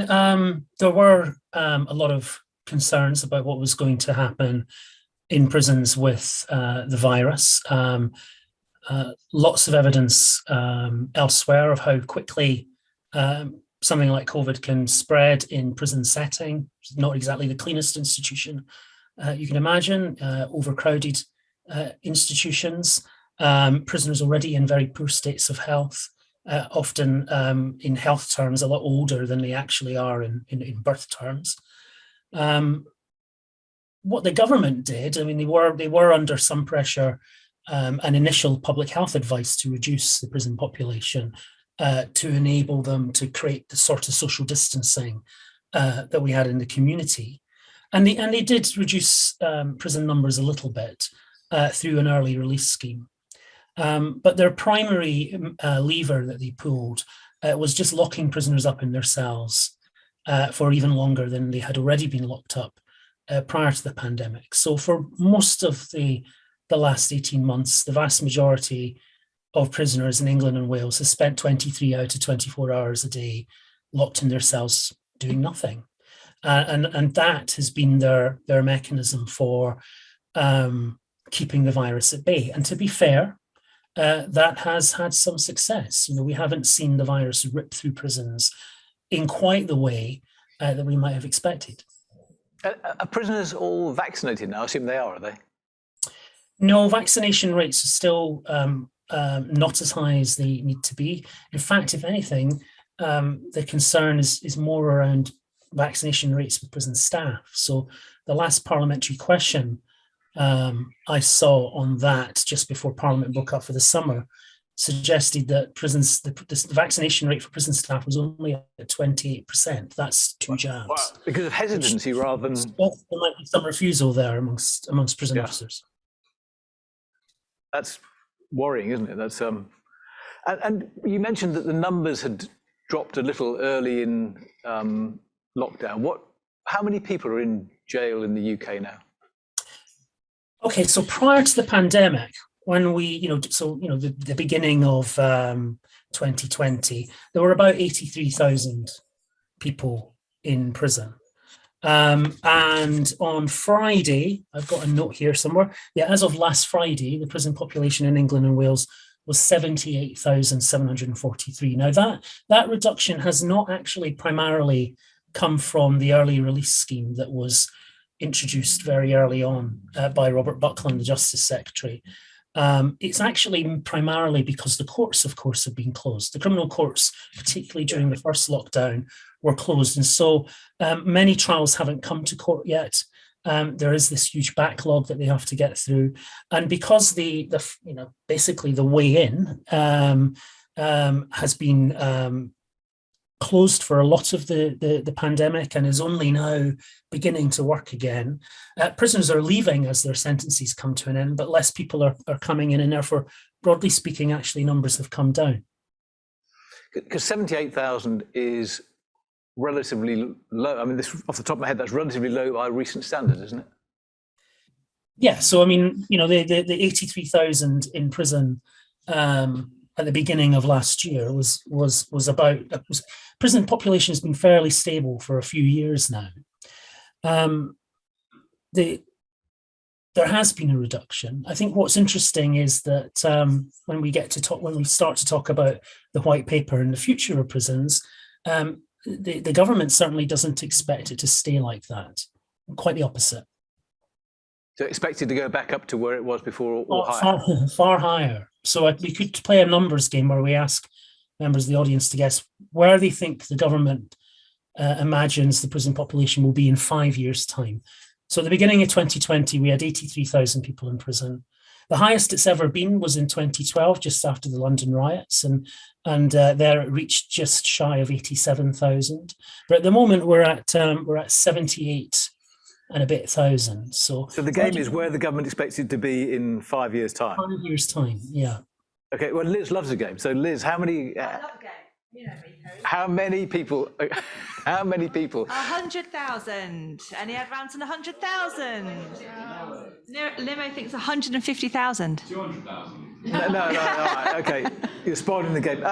there were a lot of concerns about what was going to happen in prisons with the virus. Lots of evidence elsewhere of how quickly something like COVID can spread in prison setting. It's not exactly the cleanest institution you can imagine, overcrowded institutions, prisoners already in very poor states of health, often in health terms a lot older than they actually are in birth terms. What the government did, I mean, they were under some pressure, an initial public health advice to reduce the prison population to enable them to create the sort of social distancing that we had in the community. And they did reduce prison numbers a little bit through an early release scheme. But their primary lever that they pulled was just locking prisoners up in their cells for even longer than they had already been locked up prior to the pandemic. So for most of the last 18 months, the vast majority of prisoners in England and Wales has spent 23 out of 24 hours a day locked in their cells doing nothing. And that has been their mechanism for keeping the virus at bay. And to be fair, that has had some success. You know, we haven't seen the virus rip through prisons in quite the way that we might have expected. Are prisoners all vaccinated now? I assume they are they? No, vaccination rates are still not as high as they need to be. In fact, if anything, the concern is more around vaccination rates with prison staff. So the last parliamentary question I saw on that just before Parliament broke up for the summer suggested that prisons, the vaccination rate for prison staff was only at 28%. That's 2 jabs. Wow. Because of hesitancy rather than... There might be some refusal there amongst prison officers. That's worrying, isn't it? That's and you mentioned that the numbers had dropped a little early in lockdown. How many people are in jail in the UK now? Okay, so prior to the pandemic, when we, the beginning of 2020, there were about 83,000 people in prison. And on Friday, I've got a note here somewhere. Yeah, as of last Friday, the prison population in England and Wales was 78,743. Now that reduction has not actually primarily come from the early release scheme that was introduced very early on by Robert Buckland, the Justice Secretary. It's actually primarily because the courts, of course, have been closed. The criminal courts, particularly during the first lockdown, were closed. And so many trials haven't come to court yet. There is this huge backlog that they have to get through. And because basically the way in has been closed for a lot of the pandemic and is only now beginning to work again. Prisoners are leaving as their sentences come to an end, but less people are coming in, and therefore, broadly speaking, actually numbers have come down. Because 78,000 is relatively low. I mean, this off the top of my head, that's relatively low by recent standards, isn't it? Yeah, so I mean, the 83,000 in prison at the beginning of last year was prison population has been fairly stable for a few years now. There has been a reduction. I think what's interesting is that when we start to talk about the white paper and the future of prisons, the government certainly doesn't expect it to stay like that. Quite the opposite. So expected to go back up to where it was before, or higher? Far higher. So we could play a numbers game where we ask members of the audience to guess where they think the government imagines the prison population will be in 5 years' time. So at the beginning of 2020, we had 83,000 people in prison. The highest it's ever been was in 2012, just after the London riots, and there it reached just shy of 87,000. But at the moment, we're at 78 and a bit thousand. So the game is where the government expects it to be in 5 years' time. 5 years' time, yeah. Okay, well, Liz loves a game. So Liz, how many... I love a game. You know me. How many people? How many people? 100,000. Any advance on 100,000? Limo thinks 150,000. 200,000. No, all right, okay. You're spoiling the game.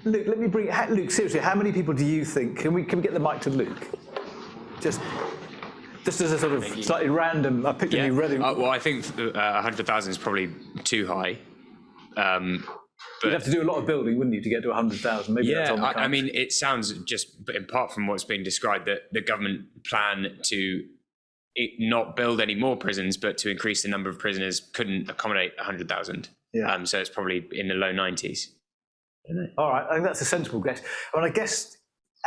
Luke, let me bring Luke. Seriously, how many people do you think? Can we get the mic to Luke? Just as a sort of slightly random. I picked a new Reading. Well, I think 100,000 is probably too high. You'd have to do a lot of building, wouldn't you, to get to 100,000? Maybe that's on the cards. I mean, it sounds just, apart from what's being described, that the government plan to not build any more prisons, but to increase the number of prisoners couldn't accommodate 100,000. Yeah. So it's probably in the low 90s. All right, I think that's a sensible guess. And I guess,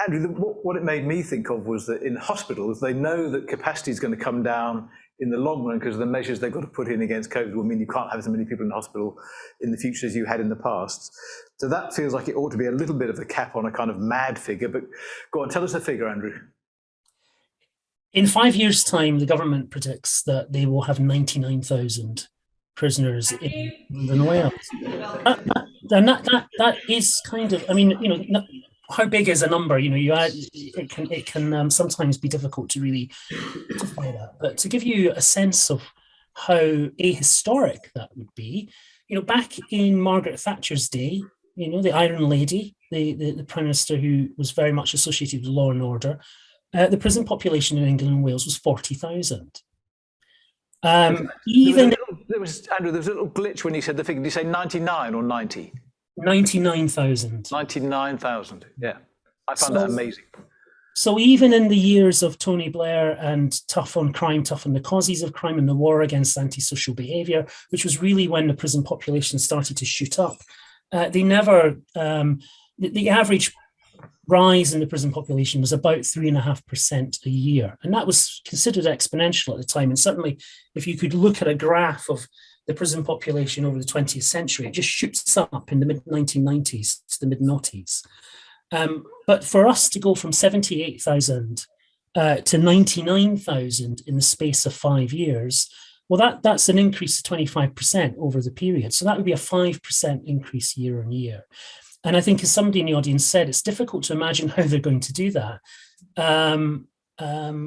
Andrew, what it made me think of was that in hospitals, they know that capacity is going to come down in the long run because the measures they've got to put in against COVID will mean you can't have as many people in hospital in the future as you had in the past. So that feels like it ought to be a little bit of a cap on a kind of mad figure. But go on, tell us the figure, Andrew. In 5 years' time, the government predicts that they will have 99,000 prisoners in England and Wales. And that is kind of, I mean, you know, how big is a number? You know, you add, it can sometimes be difficult to really quantify that. But to give you a sense of how ahistoric that would be, you know, back in Margaret Thatcher's day, you know, the Iron Lady, the Prime Minister who was very much associated with law and order, the prison population in England and Wales was 40,000. Even there was a little glitch when you said the figure. Did you say 99 or 90? 99,000. 99,000. Yeah, I found that amazing. So even in the years of Tony Blair and tough on crime, tough on the causes of crime and the war against antisocial behaviour, which was really when the prison population started to shoot up, they never, the average rise in the prison population was about 3.5% a year. And that was considered exponential at the time. And certainly if you could look at a graph of the prison population over the 20th century, it just shoots up in the mid-1990s to the mid-noughties. But for us to go from 78,000 to 99,000 in the space of 5 years, well, that's an increase of 25% over the period. So that would be a 5% increase year on year. And I think, as somebody in the audience said, it's difficult to imagine how they're going to do that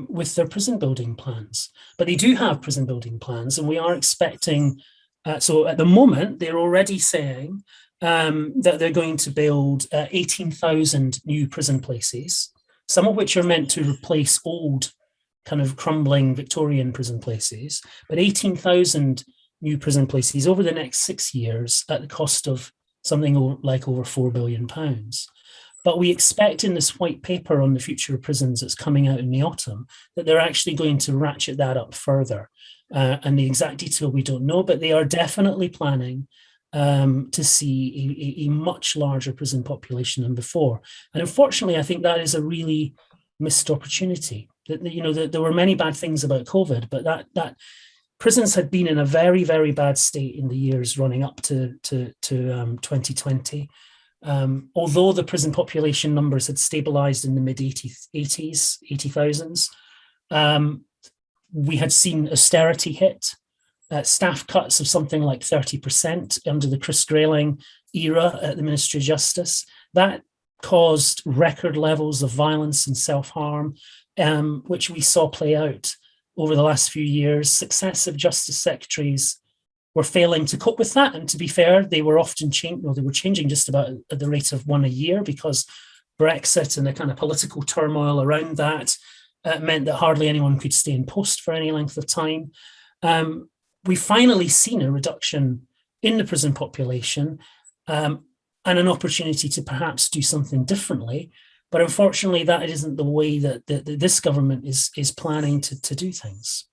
with their prison building plans. But they do have prison building plans, and we are expecting, so at the moment, they're already saying that they're going to build 18,000 new prison places, some of which are meant to replace old kind of crumbling Victorian prison places, but 18,000 new prison places over the next 6 years at the cost of something like over £4 billion. But we expect in this white paper on the future of prisons that's coming out in the autumn that they're actually going to ratchet that up further. And the exact detail we don't know, but they are definitely planning to see a much larger prison population than before. And unfortunately, I think that is a really missed opportunity. That there were many bad things about COVID, but that prisons had been in a very, very bad state in the years running up to 2020. Although the prison population numbers had stabilized in the mid-80,000s, we had austerity hit, staff cuts of something like 30% under the Chris Grayling era at the Ministry of Justice. That caused record levels of violence and self-harm, which we saw play out over the last few years. Successive justice secretaries were failing to cope with that. And to be fair, they were often changing just about at the rate of one a year, because Brexit and the kind of political turmoil around that meant that hardly anyone could stay in post for any length of time. We've finally seen a reduction in the prison population and an opportunity to perhaps do something differently. But unfortunately, that isn't the way that this government is planning to do things.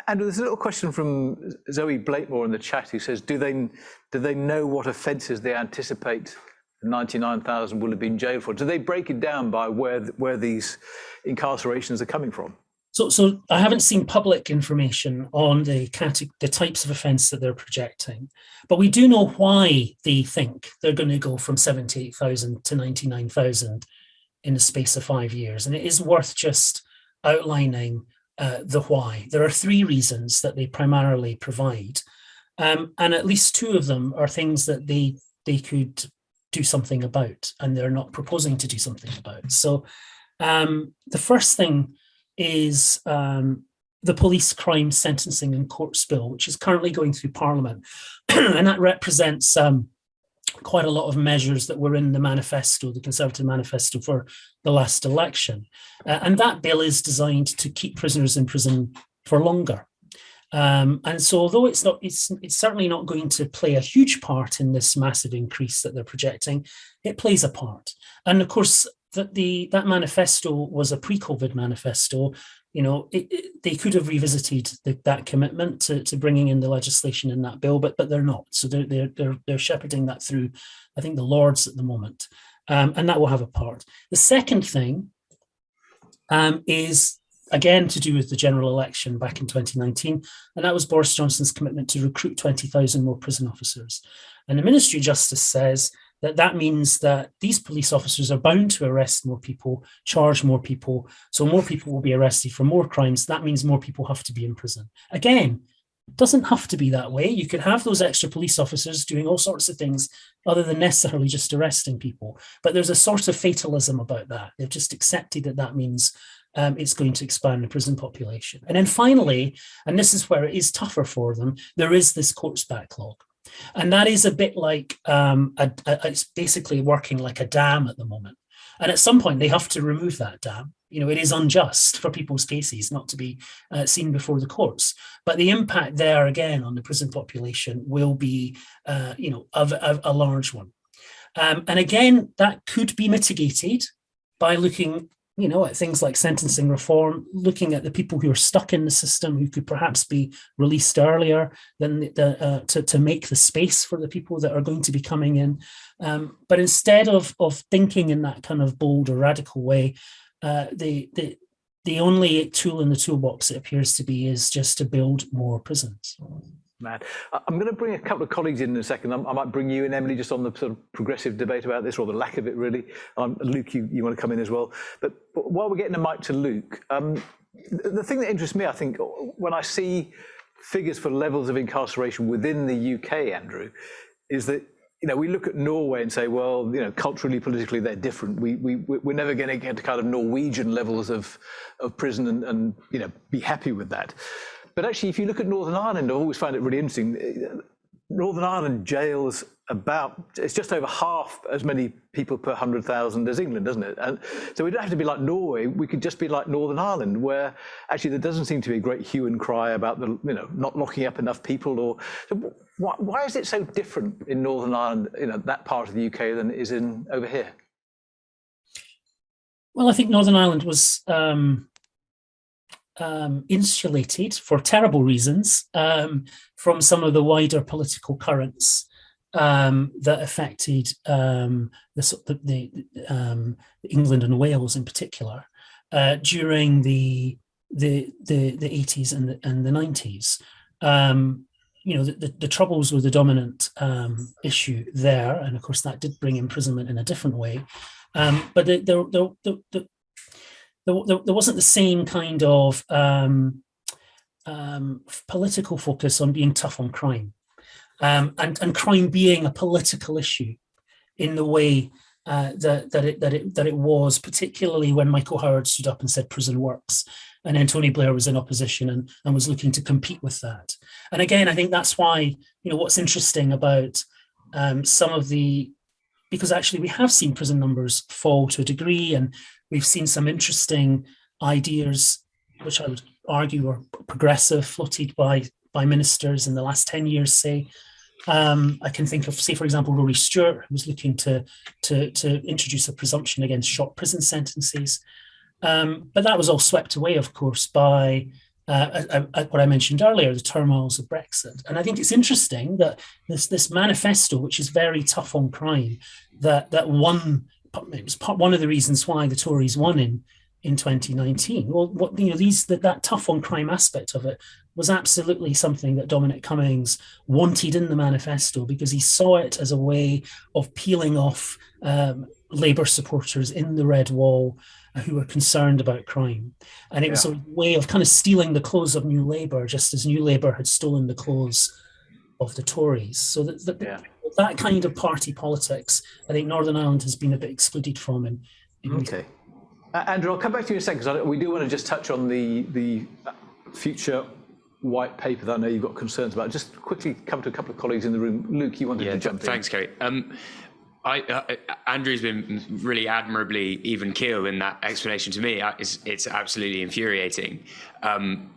And there's a little question from Zoe Blakemore in the chat who says, do they know what offences they anticipate 99,000 will have been jailed for? Do they break it down by where these incarcerations are coming from? So I haven't seen public information on the types of offence that they're projecting, but we do know why they think they're going to go from 78,000 to 99,000 in the space of 5 years. And it is worth just outlining the why. There are 3 reasons that they primarily provide, and at least 2 of them are things that they could do something about, and they're not proposing to do something about. So the first thing is the police crime sentencing and courts bill, which is currently going through Parliament. And that represents quite a lot of measures that were in the manifesto, the Conservative manifesto for the last election. And that bill is designed to keep prisoners in prison for longer. And so although it's certainly not going to play a huge part in this massive increase that they're projecting, it plays a part. And of course, that manifesto was a pre-COVID manifesto. You know, they could have revisited that commitment to bringing in the legislation in that bill, but they're not. So they're shepherding that through, I think, the Lords at the moment, and that will have a part. The second thing is, again, to do with the general election back in 2019, and that was Boris Johnson's commitment to recruit 20,000 more prison officers. And the Ministry of Justice says that means that these police officers are bound to arrest more people, charge more people, so more people will be arrested for more crimes. That means more people have to be in prison. Again, it doesn't have to be that way. You could have those extra police officers doing all sorts of things other than necessarily just arresting people. But there's a sort of fatalism about that. They've just accepted that means it's going to expand the prison population. And then finally, and this is where it is tougher for them, there is this courts backlog. And that is a bit like, it's basically working like a dam at the moment. And at some point, they have to remove that dam. You know, it is unjust for people's cases not to be seen before the courts. But the impact there, again, on the prison population will be, of a large one. And again, that could be mitigated by looking at things like sentencing reform, looking at the people who are stuck in the system, who could perhaps be released earlier than to make the space for the people that are going to be coming in. But instead of thinking in that kind of bold or radical way, the only tool in the toolbox, it appears to be, is just to build more prisons. Matt, I'm going to bring a couple of colleagues in a second. I might bring you in, Emily, just on the sort of progressive debate about this, or the lack of it, really. Luke, you want to come in as well. But while we're getting a mic to Luke, the thing that interests me, I think, when I see figures for levels of incarceration within the UK, Andrew, is that we look at Norway and say, well, culturally, politically, they're different. We're never going to get to kind of Norwegian levels of prison and be happy with that. But actually, if you look at Northern Ireland, I've always found it really interesting. Northern Ireland jails it's just over half as many people per 100,000 as England, doesn't it? And so we don't have to be like Norway. We could just be like Northern Ireland, where actually there doesn't seem to be a great hue and cry about not locking up enough people. So why is it so different in Northern Ireland, that part of the UK, than it is over here? Well, I think Northern Ireland was insulated, for terrible reasons, from some of the wider political currents that affected England and Wales in particular during the 80s and the 90s. The Troubles were the dominant issue there, and of course that did bring imprisonment in a different way. But there wasn't the same kind of political focus on being tough on crime, and crime being a political issue in the way that it was, particularly when Michael Howard stood up and said prison works, and then Tony Blair was in opposition and was looking to compete with that. And again, I think that's why what's interesting about because actually we have seen prison numbers fall to a degree, and we've seen some interesting ideas, which I would argue are progressive, floated by ministers in the last 10 years, say. I can think of, say, for example, Rory Stewart, who was looking to introduce a presumption against short prison sentences. But that was all swept away, of course, by what I mentioned earlier, the turmoils of Brexit. And I think it's interesting that this manifesto, which is very tough on crime, that won. It was one of the reasons why the Tories won in 2019. Well, that tough on crime aspect of it was absolutely something that Dominic Cummings wanted in the manifesto, because he saw it as a way of peeling off Labour supporters in the Red Wall who were concerned about crime. And it was a way of kind of stealing the clothes of New Labour, just as New Labour had stolen the clothes of the Tories. So that kind of party politics, I think Northern Ireland has been a bit excluded from in Okay. Andrew, I'll come back to you in a second, because we do want to just touch on the future white paper that I know you've got concerns about. Just quickly come to a couple of colleagues in the room. Luke, you wanted to jump in. Thanks, Ceri. Andrew's been really admirably even keel in that explanation to me. It's absolutely infuriating. And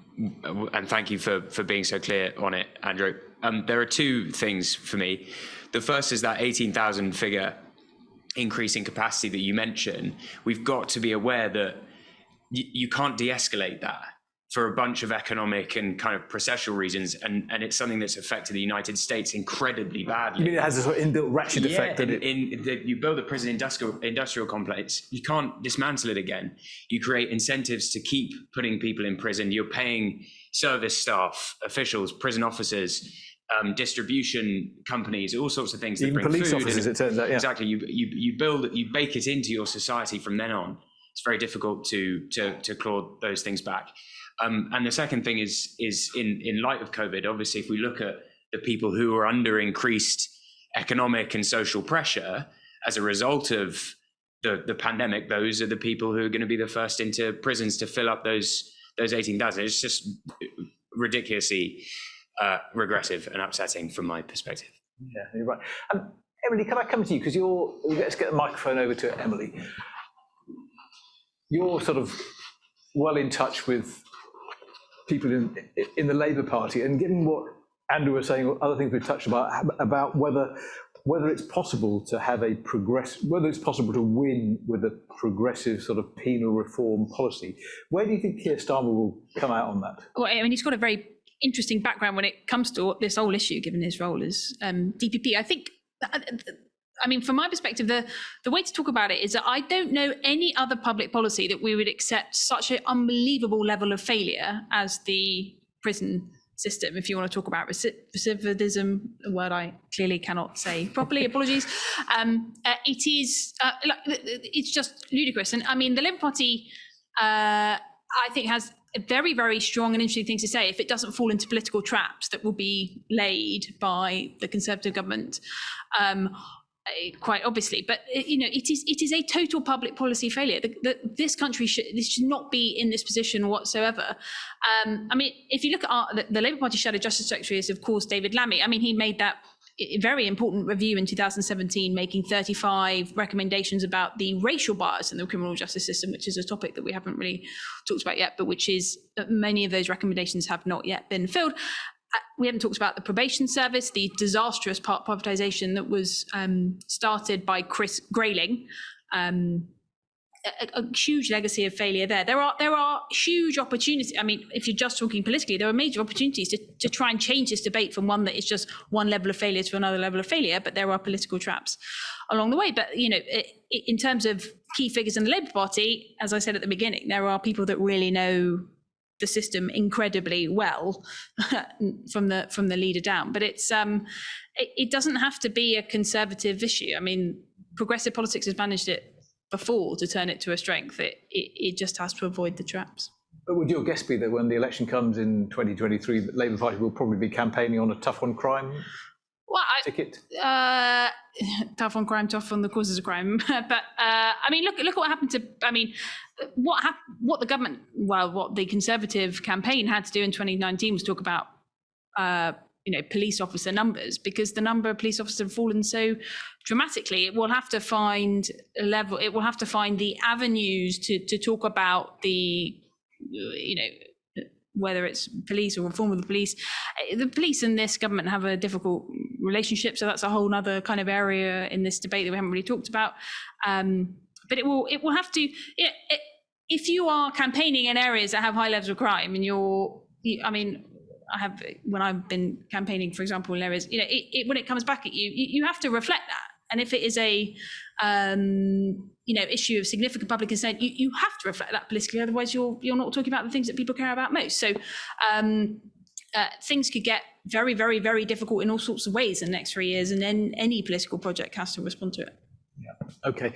thank you for being so clear on it, Andrew. There are two things for me. The first is that 18,000 figure increase in capacity that you mentioned. We've got to be aware that you can't de-escalate that for a bunch of economic and kind of processual reasons, and it's something that's affected the United States incredibly badly. You mean it has a sort of inbuilt ratchet effect? You build a prison industrial complex, you can't dismantle it again. You create incentives to keep putting people in prison. You're paying service staff, officials, prison officers, distribution companies, all sorts of things that bring police food. Officers, it turns out, yeah. Exactly. You bake it into your society from then on. It's very difficult to claw those things back. And the second thing is in light of COVID, obviously, if we look at the people who are under increased economic and social pressure as a result of the pandemic, those are the people who are going to be the first into prisons to fill up those 18,000. It's just ridiculously regressive and upsetting from my perspective. Yeah, you're right. Emily, can I come to you? Because let's get the microphone over to Emily. You're sort of well in touch with people in the Labour Party, and given what Andrew was saying, or other things we've touched about whether it's possible to have whether it's possible to win with a progressive sort of penal reform policy, where do you think Keir Starmer will come out on that? Well, I mean, he's got a very interesting background when it comes to this whole issue, given his role as DPP. I think, I mean, from my perspective, the way to talk about it is that I don't know any other public policy that we would accept such an unbelievable level of failure as the prison system. If you want to talk about recidivism, a word I clearly cannot say properly, apologies. It is, it's just ludicrous. And I mean, the Labour Party, I think, has very, very strong and interesting things to say if it doesn't fall into political traps that will be laid by the Conservative government. Quite obviously, but it is a total public policy failure. This country should not be in this position whatsoever. I mean, if you look at the Labour Party Shadow Justice Secretary is, of course, David Lammy. I mean, he made that very important review in 2017, making 35 recommendations about the racial bias in the criminal justice system, which is a topic that we haven't really talked about yet, but which is many of those recommendations have not yet been filled. We haven't talked about the probation service, the disastrous part privatisation that was started by Chris Grayling. A huge legacy of failure there. There are huge opportunities. I mean, if you're just talking politically, there are major opportunities to try and change this debate from one that is just one level of failure to another level of failure, but there are political traps along the way. But, in terms of key figures in the Labour Party, as I said at the beginning, there are people that really know the system incredibly well from the leader down. But it's it doesn't have to be a Conservative issue. I mean, progressive politics has managed it before to turn it to a strength. It just has to avoid the traps. But would your guess be that when the election comes in 2023, the Labour Party will probably be campaigning on a tough on crime ticket? Tough on crime, tough on the causes of crime. But I mean, look what happened to. I mean, what the government, what the Conservative campaign had to do in 2019 was talk about police officer numbers, because the number of police officers have fallen so dramatically. It will have to find a level. It will have to find the avenues to talk about the whether it's police or reform of the police. The police and this government have a difficult relationship, so that's a whole other kind of area in this debate that we haven't really talked about. But it will have to. If you are campaigning in areas that have high levels of crime, and when I've been campaigning, for example, in areas, when it comes back at you, you have to reflect that. And if it is a issue of significant public concern, you have to reflect that politically. Otherwise, you're not talking about the things that people care about most. So things could get very, very, very difficult in all sorts of ways in the next 3 years, and then any political project has to respond to it. Yeah. Okay.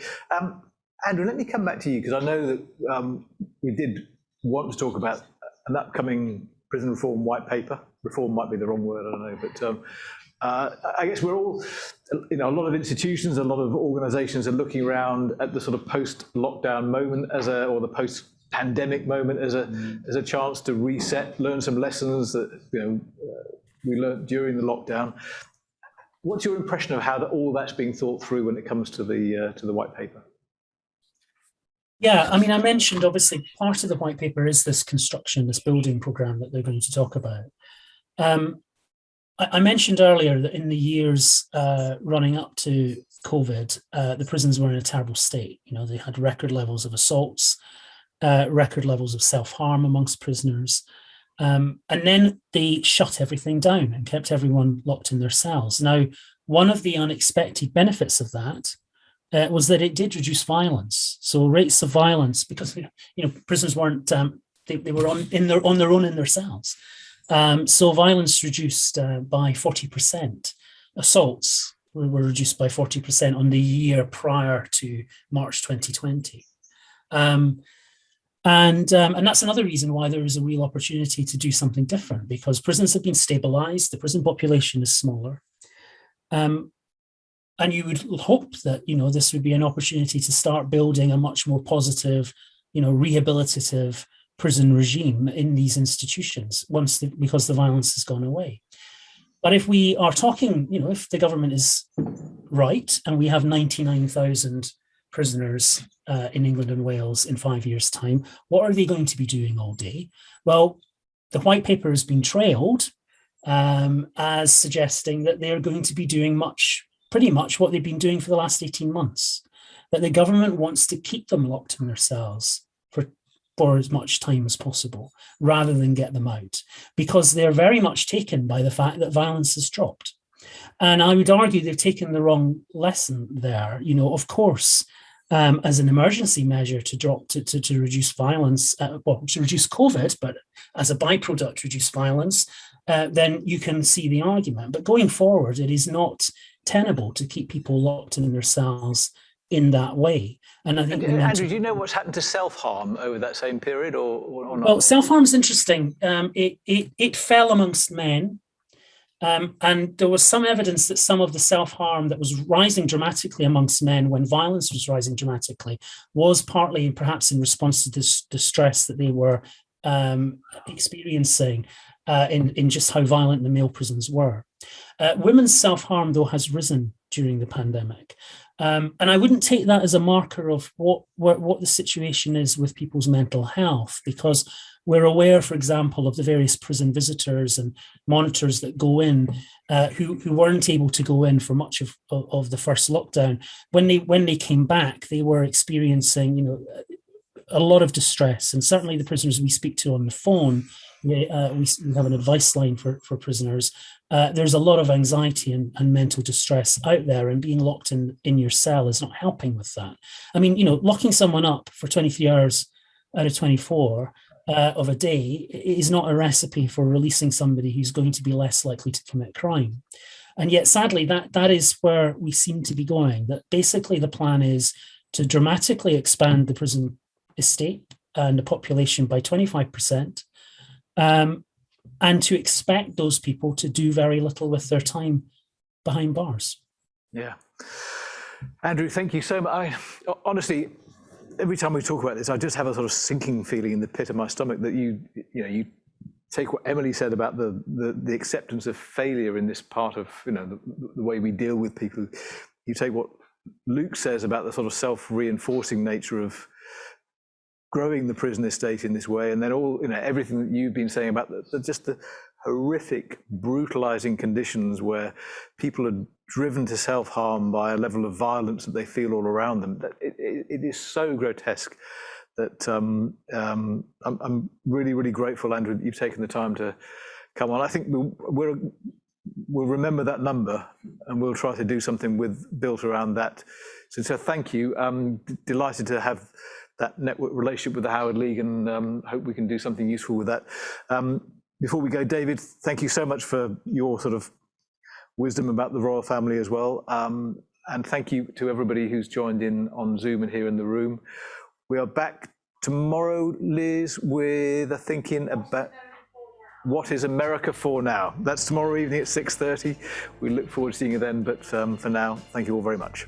Andrew, let me come back to you, because I know that we did want to talk about an upcoming prison reform white paper. Reform might be the wrong word, I don't know, but I guess we're all a lot of institutions, a lot of organisations are looking around at the sort of post-lockdown moment or the post-pandemic moment as a chance to reset, learn some lessons that we learned during the lockdown. What's your impression of how all that's being thought through when it comes to the white paper? Yeah, I mean, I mentioned obviously part of the white paper is this building program that they're going to talk about. I mentioned earlier that in the years running up to COVID, the prisons were in a terrible state. They had record levels of assaults, record levels of self-harm amongst prisoners. And then they shut everything down and kept everyone locked in their cells. Now, one of the unexpected benefits of that was that it did reduce violence. So rates of violence, because prisoners weren't they were on their own in their cells. So violence reduced by 40%. Assaults were reduced by 40% on the year prior to March 2020. And that's another reason why there is a real opportunity to do something different, because prisons have been stabilized, the prison population is smaller. And you would hope that, this would be an opportunity to start building a much more positive, rehabilitative prison regime in these institutions because the violence has gone away. But if we are talking, if the government is right and we have 99,000 prisoners in England and Wales in 5 years' time, what are they going to be doing all day? Well, the white paper has been trailed as suggesting that they're going to be doing pretty much what they've been doing for the last 18 months, that the government wants to keep them locked in their cells for as much time as possible, rather than get them out, because they're very much taken by the fact that violence has dropped. And I would argue they've taken the wrong lesson there. Of course, as an emergency measure to reduce violence, to reduce COVID, but as a byproduct, reduce violence, then you can see the argument. But going forward, it is not tenable to keep people locked in their cells in that way. And I think Andrew, do you know what's happened to self-harm over that same period, or not? Well, self-harm is interesting. It fell amongst men, and there was some evidence that some of the self-harm that was rising dramatically amongst men when violence was rising dramatically was partly perhaps in response to this distress that they were experiencing in just how violent the male prisons were. Women's self-harm, though, has risen during the pandemic. And I wouldn't take that as a marker of what the situation is with people's mental health, because we're aware, for example, of the various prison visitors and monitors that go in who weren't able to go in for much of the first lockdown. When they came back, they were experiencing, a lot of distress. And certainly the prisoners we speak to on the phone, we have an advice line for prisoners. There's a lot of anxiety and mental distress out there, and being locked in your cell is not helping with that. I mean, locking someone up for 23 hours out of 24 of a day is not a recipe for releasing somebody who's going to be less likely to commit crime. And yet, sadly, that is where we seem to be going, that basically the plan is to dramatically expand the prison estate and the population by 25%, and to expect those people to do very little with their time behind bars. Yeah. Andrew, thank you so much. Honestly, every time we talk about this, I just have a sort of sinking feeling in the pit of my stomach that you take what Emily said about the acceptance of failure in this part of the way we deal with people. You take what Luke says about the sort of self-reinforcing nature of growing the prison estate in this way, and then everything that you've been saying about the horrific, brutalizing conditions where people are driven to self-harm by a level of violence that they feel all around them. That it is so grotesque that I'm really, really grateful, Andrew, that you've taken the time to come on. I think we'll remember that number, and we'll try to do something built around that. So thank you. I'm delighted to have that network relationship with the Howard League, and hope we can do something useful with that. Before we go, David, thank you so much for your sort of wisdom about the royal family as well. And thank you to everybody who's joined in on Zoom and here in the room. We are back tomorrow, Liz, with a thinking about... What is America for now? That's tomorrow evening at 6:30. We look forward to seeing you then, but for now, thank you all very much.